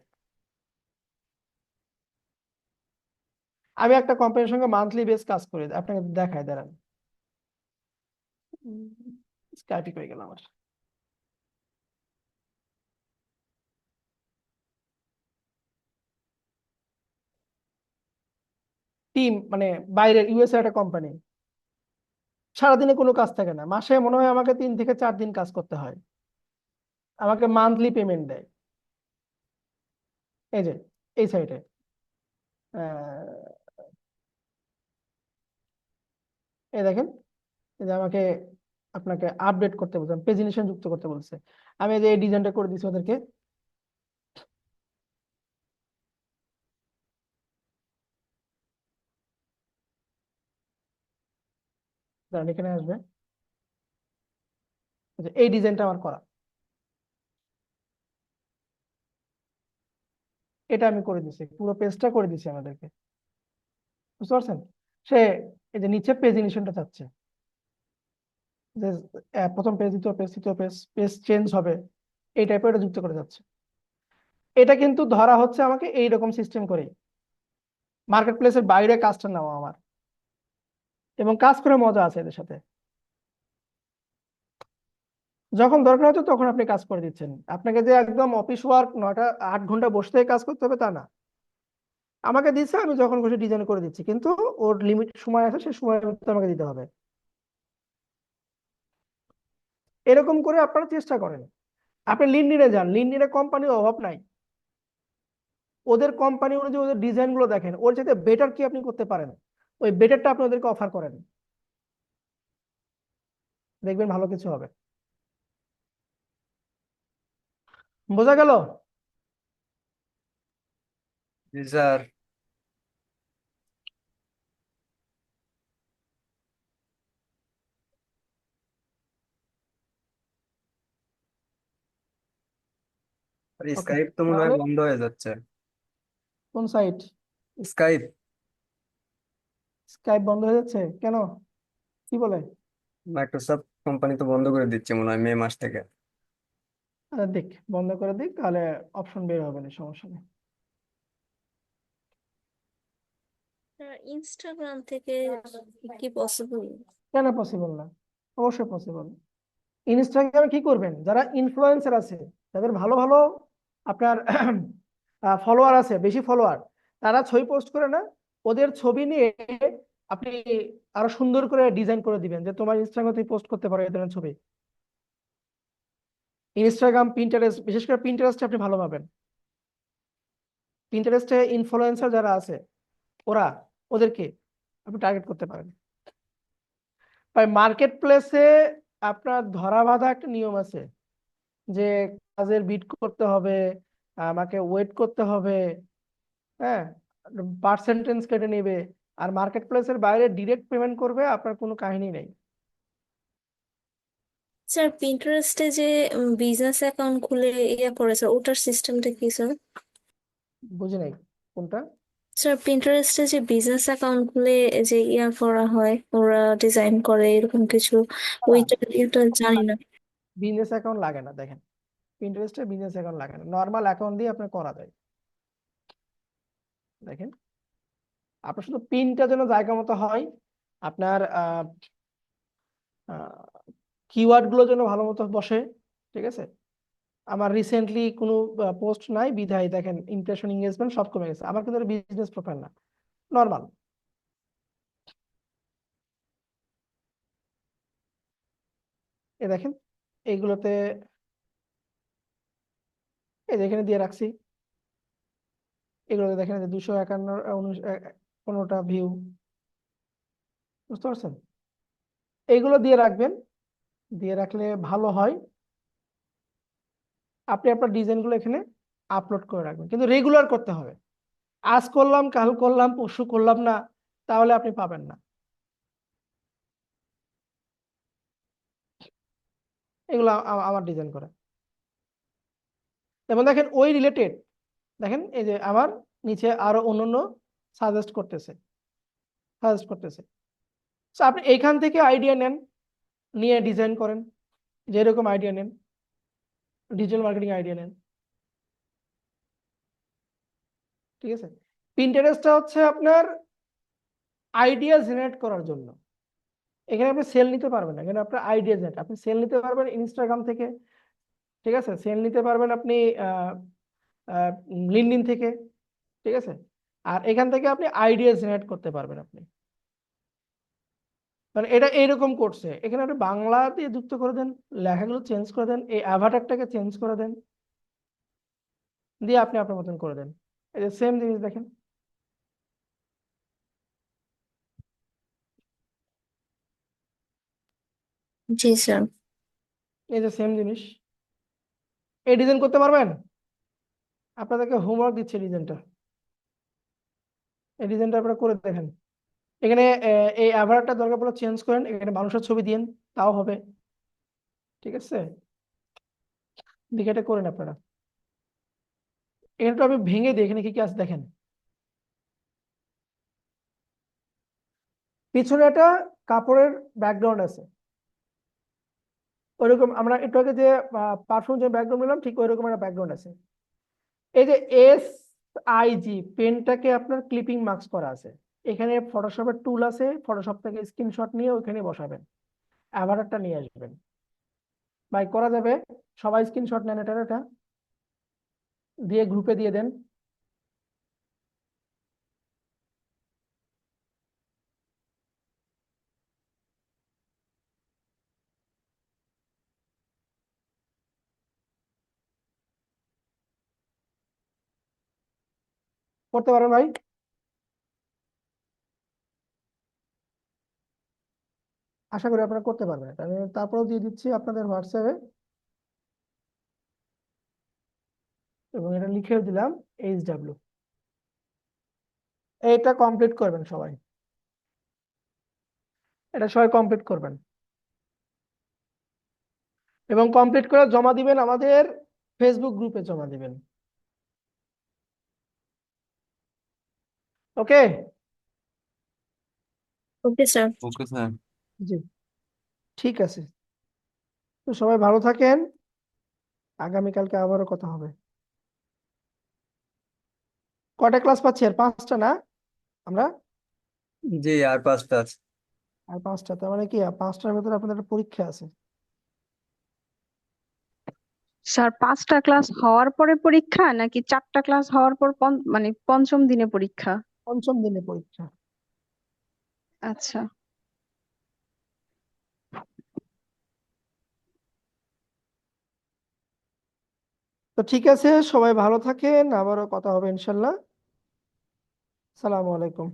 আমি একটা কোম্পানির সঙ্গে মান্থলি বেস কাজ করি, আপনাকে দেখাই দাঁড়ান। স্কাইপি হয়ে গেল আমার টিম, মানে বাইরের ইউএসএ একটা কোম্পানি। সারাদিনে কোনো কাজ থাকে না, মাসে মনে হয় আমাকে 3 থেকে 4 দিন কাজ করতে হয়, আমাকে মান্থলি পেমেন্ট দেয়। এই যে এই সাইডে এই দেখেন, এই যে আমাকে আপনাকে আপডেট করতে বলছে, প্রেজেন্টেশন যুক্ত করতে বলছে। আমি এই যে এই ডিজাইনটা করে দিচ্ছি ওদেরকে। দাঁড়ান, এখানে আসবে। এই যে এই ডিজাইনটা আমার করা, এটা আমি করে দিচ্ছি, পুরো পেজটা করে দিচ্ছি আমাদেরকে। বুঝতে পারছেন? সে এই যে নিচে প্রেজেন্টেশনটা চাচ্ছে যে প্রথম পেজ, দ্বিতীয় পেজ, তৃতীয় পেজ, পেজ চেঞ্জ হবে, এই টাইপের এটা যুক্ত করে যাচ্ছে। এটা কিন্তু ধরা হচ্ছে আমাকে এইরকম সিস্টেম করে মার্কেট প্লেসের বাইরে কাজটা নেওয়া আমার, এবং কাজ করে মজা আছে এদের সাথে। যখন দরকার হচ্ছে তখন আপনি কাজ করে দিচ্ছেন, আপনাকে যে একদম অফিস ওয়ার্ক 9-8 ঘন্টা বসে থেকে কাজ করতে হবে তা না। আমাকে দিচ্ছে, আমি যখন খুশি ডিজাইন করে দিচ্ছি, কিন্তু ওর লিমিট সময় আছে, সেই সময়ের মধ্যে আমাকে দিতে হবে। এরকম করে আপনারা চেষ্টা করেন। আপনি লিনক্ডইনে যান, লিনক্ডইনে কোম্পানির অভাব নাই। ওদের কোম্পানি অনুযায়ী ওদের ডিজাইন গুলো দেখেন, ওর চাইতে বেটার কি আপনি করতে পারেন, ওই বেটারটা আপনি ওদেরকে অফার করেন, দেখবেন ভালো কিছু হবে। বোঝা গেল? জি স্যার। আর ওকে, স্কাইপ তো মনে হয় তাহলে বন্ধ হয়ে যাচ্ছে। কোন সাইট? স্কাইপ স্কাইপ বন্ধ হয়ে যাচ্ছে কেন? কি বলে? মাইক্রোসফট কোম্পানি তো বন্ধ করে দিচ্ছে মনে হয় মে মাস থেকে। আচ্ছা দেখ, বন্ধ করে দিক, তাহলে অপশন বের হবে না, সমস্যা নেই। ইনস্টাগ্রাম থেকে কি পসিবল? কেন পসিবল না? অবশ্যই পসিবল। ইনস্টাগ্রামে কি করবেন, যারা ইনফ্লুয়েন্সার আছে, যাদের ভালো ভালো আপনার ফলোয়ার আছে, বেশি ফলোয়ার, তারা ছবি পোস্ট করে না, ওদের ছবি নিয়ে আপনি আরো সুন্দর করে ডিজাইন করে দিবেন যে তোমার ইনস্টাগ্রামে তুমি পোস্ট করতে পারো এই ধরনের ছবি। ইনস্টাগ্রাম, পিন্টারেস্ট, বিশেষ করে পিন্টারেস্টে আপনি ভালো পাবেন। পিন্টারেস্টে ইনফ্লুয়েন্সার যারা আছে, ওরা, ওদেরকে আপনি টার্গেট করতে পারেন। তাই মার্কেট প্লেসে আপনার ধরা বাঁধা একটা নিয়ম আছে যে কাজের বিট করতে হবে, আমাকে ওয়েট করতে হবে, হ্যাঁ, পার্সেন্টেজ কেটে নেবে। আর মার্কেট প্লেসের বাইরে ডিরেক্ট পেমেন্ট করবে, আপনার কোনো কাহিনী নেই। স্যার পিন্টারেস্টে যে বিজনেস অ্যাকাউন্ট খুলে করে স্যার, ওটার সিস্টেমটা কি স্যার? বুঝি নাই কোনটা। স্যার পিন্টারেস্টে যে বিজনেস অ্যাকাউন্ট খুলে যে করা হয়, ওরা ডিজাইন করে এরকম কিছু, ওইটা জানি না। বিজনেস অ্যাকাউন্ট লাগে না, দেখেন পিন্টারেস্টে বিজনেস অ্যাকাউন্ট লাগে না, নর্মাল অ্যাকাউন্ট দিয়ে আপনার করা যায়। দেখেন আপনার শুধু পিনটা যেন জায়গা মতো হয়, আপনার কিওয়ার্ড গুলো যেন ভালো মতো বসে, ঠিক আছে। আমার রিসেন্টলি কোনো পোস্ট নাই বিধায় দেখেন ইমপ্রেশন এঙ্গেজমেন্ট সব কমে গেছে, আমার কিন্তু বিজনেস প্রোফাইল না, নর্মাল। এ দেখেন এইগুলোতে, এই যে এখানে দিয়ে রাখছি, এগুলোতে দেখেন যে 251 15টা ভিউ, বুঝতে পারছেন। এইগুলো দিয়ে রাখবেন, দিয়ে রাখলে ভালো হয়। আপনি আপনার ডিজাইনগুলো এখানে আপলোড করে রাখবেন, কিন্তু রেগুলার করতে হবে। আজ করলাম, কাল করলাম, পরশু করলাম না, তাহলে আপনি পাবেন না। এগুলো আমার ডিজাইন করা। যেমন দেখেন ওই রিলেটেড, দেখেন এই যে আমার নিচে আরো অন্যান্য সাজেস্ট করতেছে, তো আপনি এইখান থেকে আইডিয়া নেন, নিয়ে ডিজাইন করেন, যেরকম আইডিয়া নেন, ডিজিটাল মার্কেটিং আইডিয়া নেন, ঠিক আছে। পিন্টারেস্টটা হচ্ছে আপনার আইডিয়া জেনারেট করার জন্য। এখানে আপনি সেল নিতে পারবেন না, এখানে আপনার আইডিয়া জেনারেট, আপনি সেল নিতে পারবেন ইনস্টাগ্রাম থেকে, ঠিক আছে, সেল নিতে পারবেন আপনি লিঙ্কডইন থেকে, ঠিক আছে। আর এখান থেকে আপনি আইডিয়া জেনারেট করতে পারবেন আপনি। মানে এটা এইরকম করছে, এখানে আপনি বাংলা দিয়ে যুক্ত করে দেন, লেখাগুলো চেঞ্জ করে দেন, এই অ্যাভাটারটাকে চেঞ্জ করে দেন, দিয়ে আপনি আপনার মতন করে দেন। এই যে সেম জিনিস দেখেন, জি স্যার। এই যে সেম জিনিস, এই ডিজাইন করতে পারবেন। আপনাদেরকে হোমওয়ার্ক দিচ্ছে ডিজাইনটা, এই ডিজাইনটা আপনারা করে দেখেন। এখানে এই অ্যাভাটারটা দরকার পড়লে চেঞ্জ করেন, এখানে মানুষের ছবি দিন, তাও হবে, ঠিক আছে। দেখে এটা করেন আপনারা। এখানে তো আমি ভেঙে দিই, এখানে কি কি আছে দেখেন। পিছনে একটা কাপড়ের ব্যাকগ্রাউন্ড আছে, ওইরকম আমরা একটু আগে যে পারফিউম যে ব্যাকগ্রাউন্ড নিলাম, ঠিক ওইরকম একটা ব্যাকগ্রাউন্ড আছে। এই যে SIG পেনটাকে আপনার ক্লিপিং মার্কস করা আছে, এখানে ফটোশপের টুল আছে, ফটোশপ থেকে স্ক্রিনশট নিয়ে ওইখানে বসাবেন, অ্যাভাটারটা নিয়ে আসবেন। বাই করা যাবে, সবাই স্ক্রিনশট নেন, এটা দিয়ে গ্রুপে দিয়ে দেন। করতে পারেন ভাই। আশা করি আপনারা করতে পারবেন এটা, আমি তারপরেও দিয়ে দিচ্ছি আপনাদের হোয়াটসঅ্যাপে, এবং এটা লিখেও দিলাম HW। এটা কমপ্লিট করবেন সবাই, এটা সবাই কমপ্লিট করবেন, এবং কমপ্লিট করে জমা দিবেন আমাদের ফেসবুক গ্রুপে জমা দিবেন। ওকে। Okay sir. Okay sir. জি, ঠিক আছে। তো সবাই ভালো থাকেন, আগামীকালকে আবারও কথা হবে। কয়টা ক্লাস পাচ্ছি? আর 5টা না আমরা? জি, আর 5টা আছে। আর 5টা, তার মানে কি 5টার ভেতরে আপনাদের একটা পরীক্ষা আছে। স্যার 5টা ক্লাস হওয়ার পরে পরীক্ষা নাকি 4টা ক্লাস হওয়ার পর মানে পঞ্চম দিনে পরীক্ষা? 5ম দিনে পরীক্ষা। আচ্ছা। তো ঠিক আছে, সবাই ভালো থাকেন, আবারও কথা হবে ইনশাল্লাহ। সালামু আলাইকুম।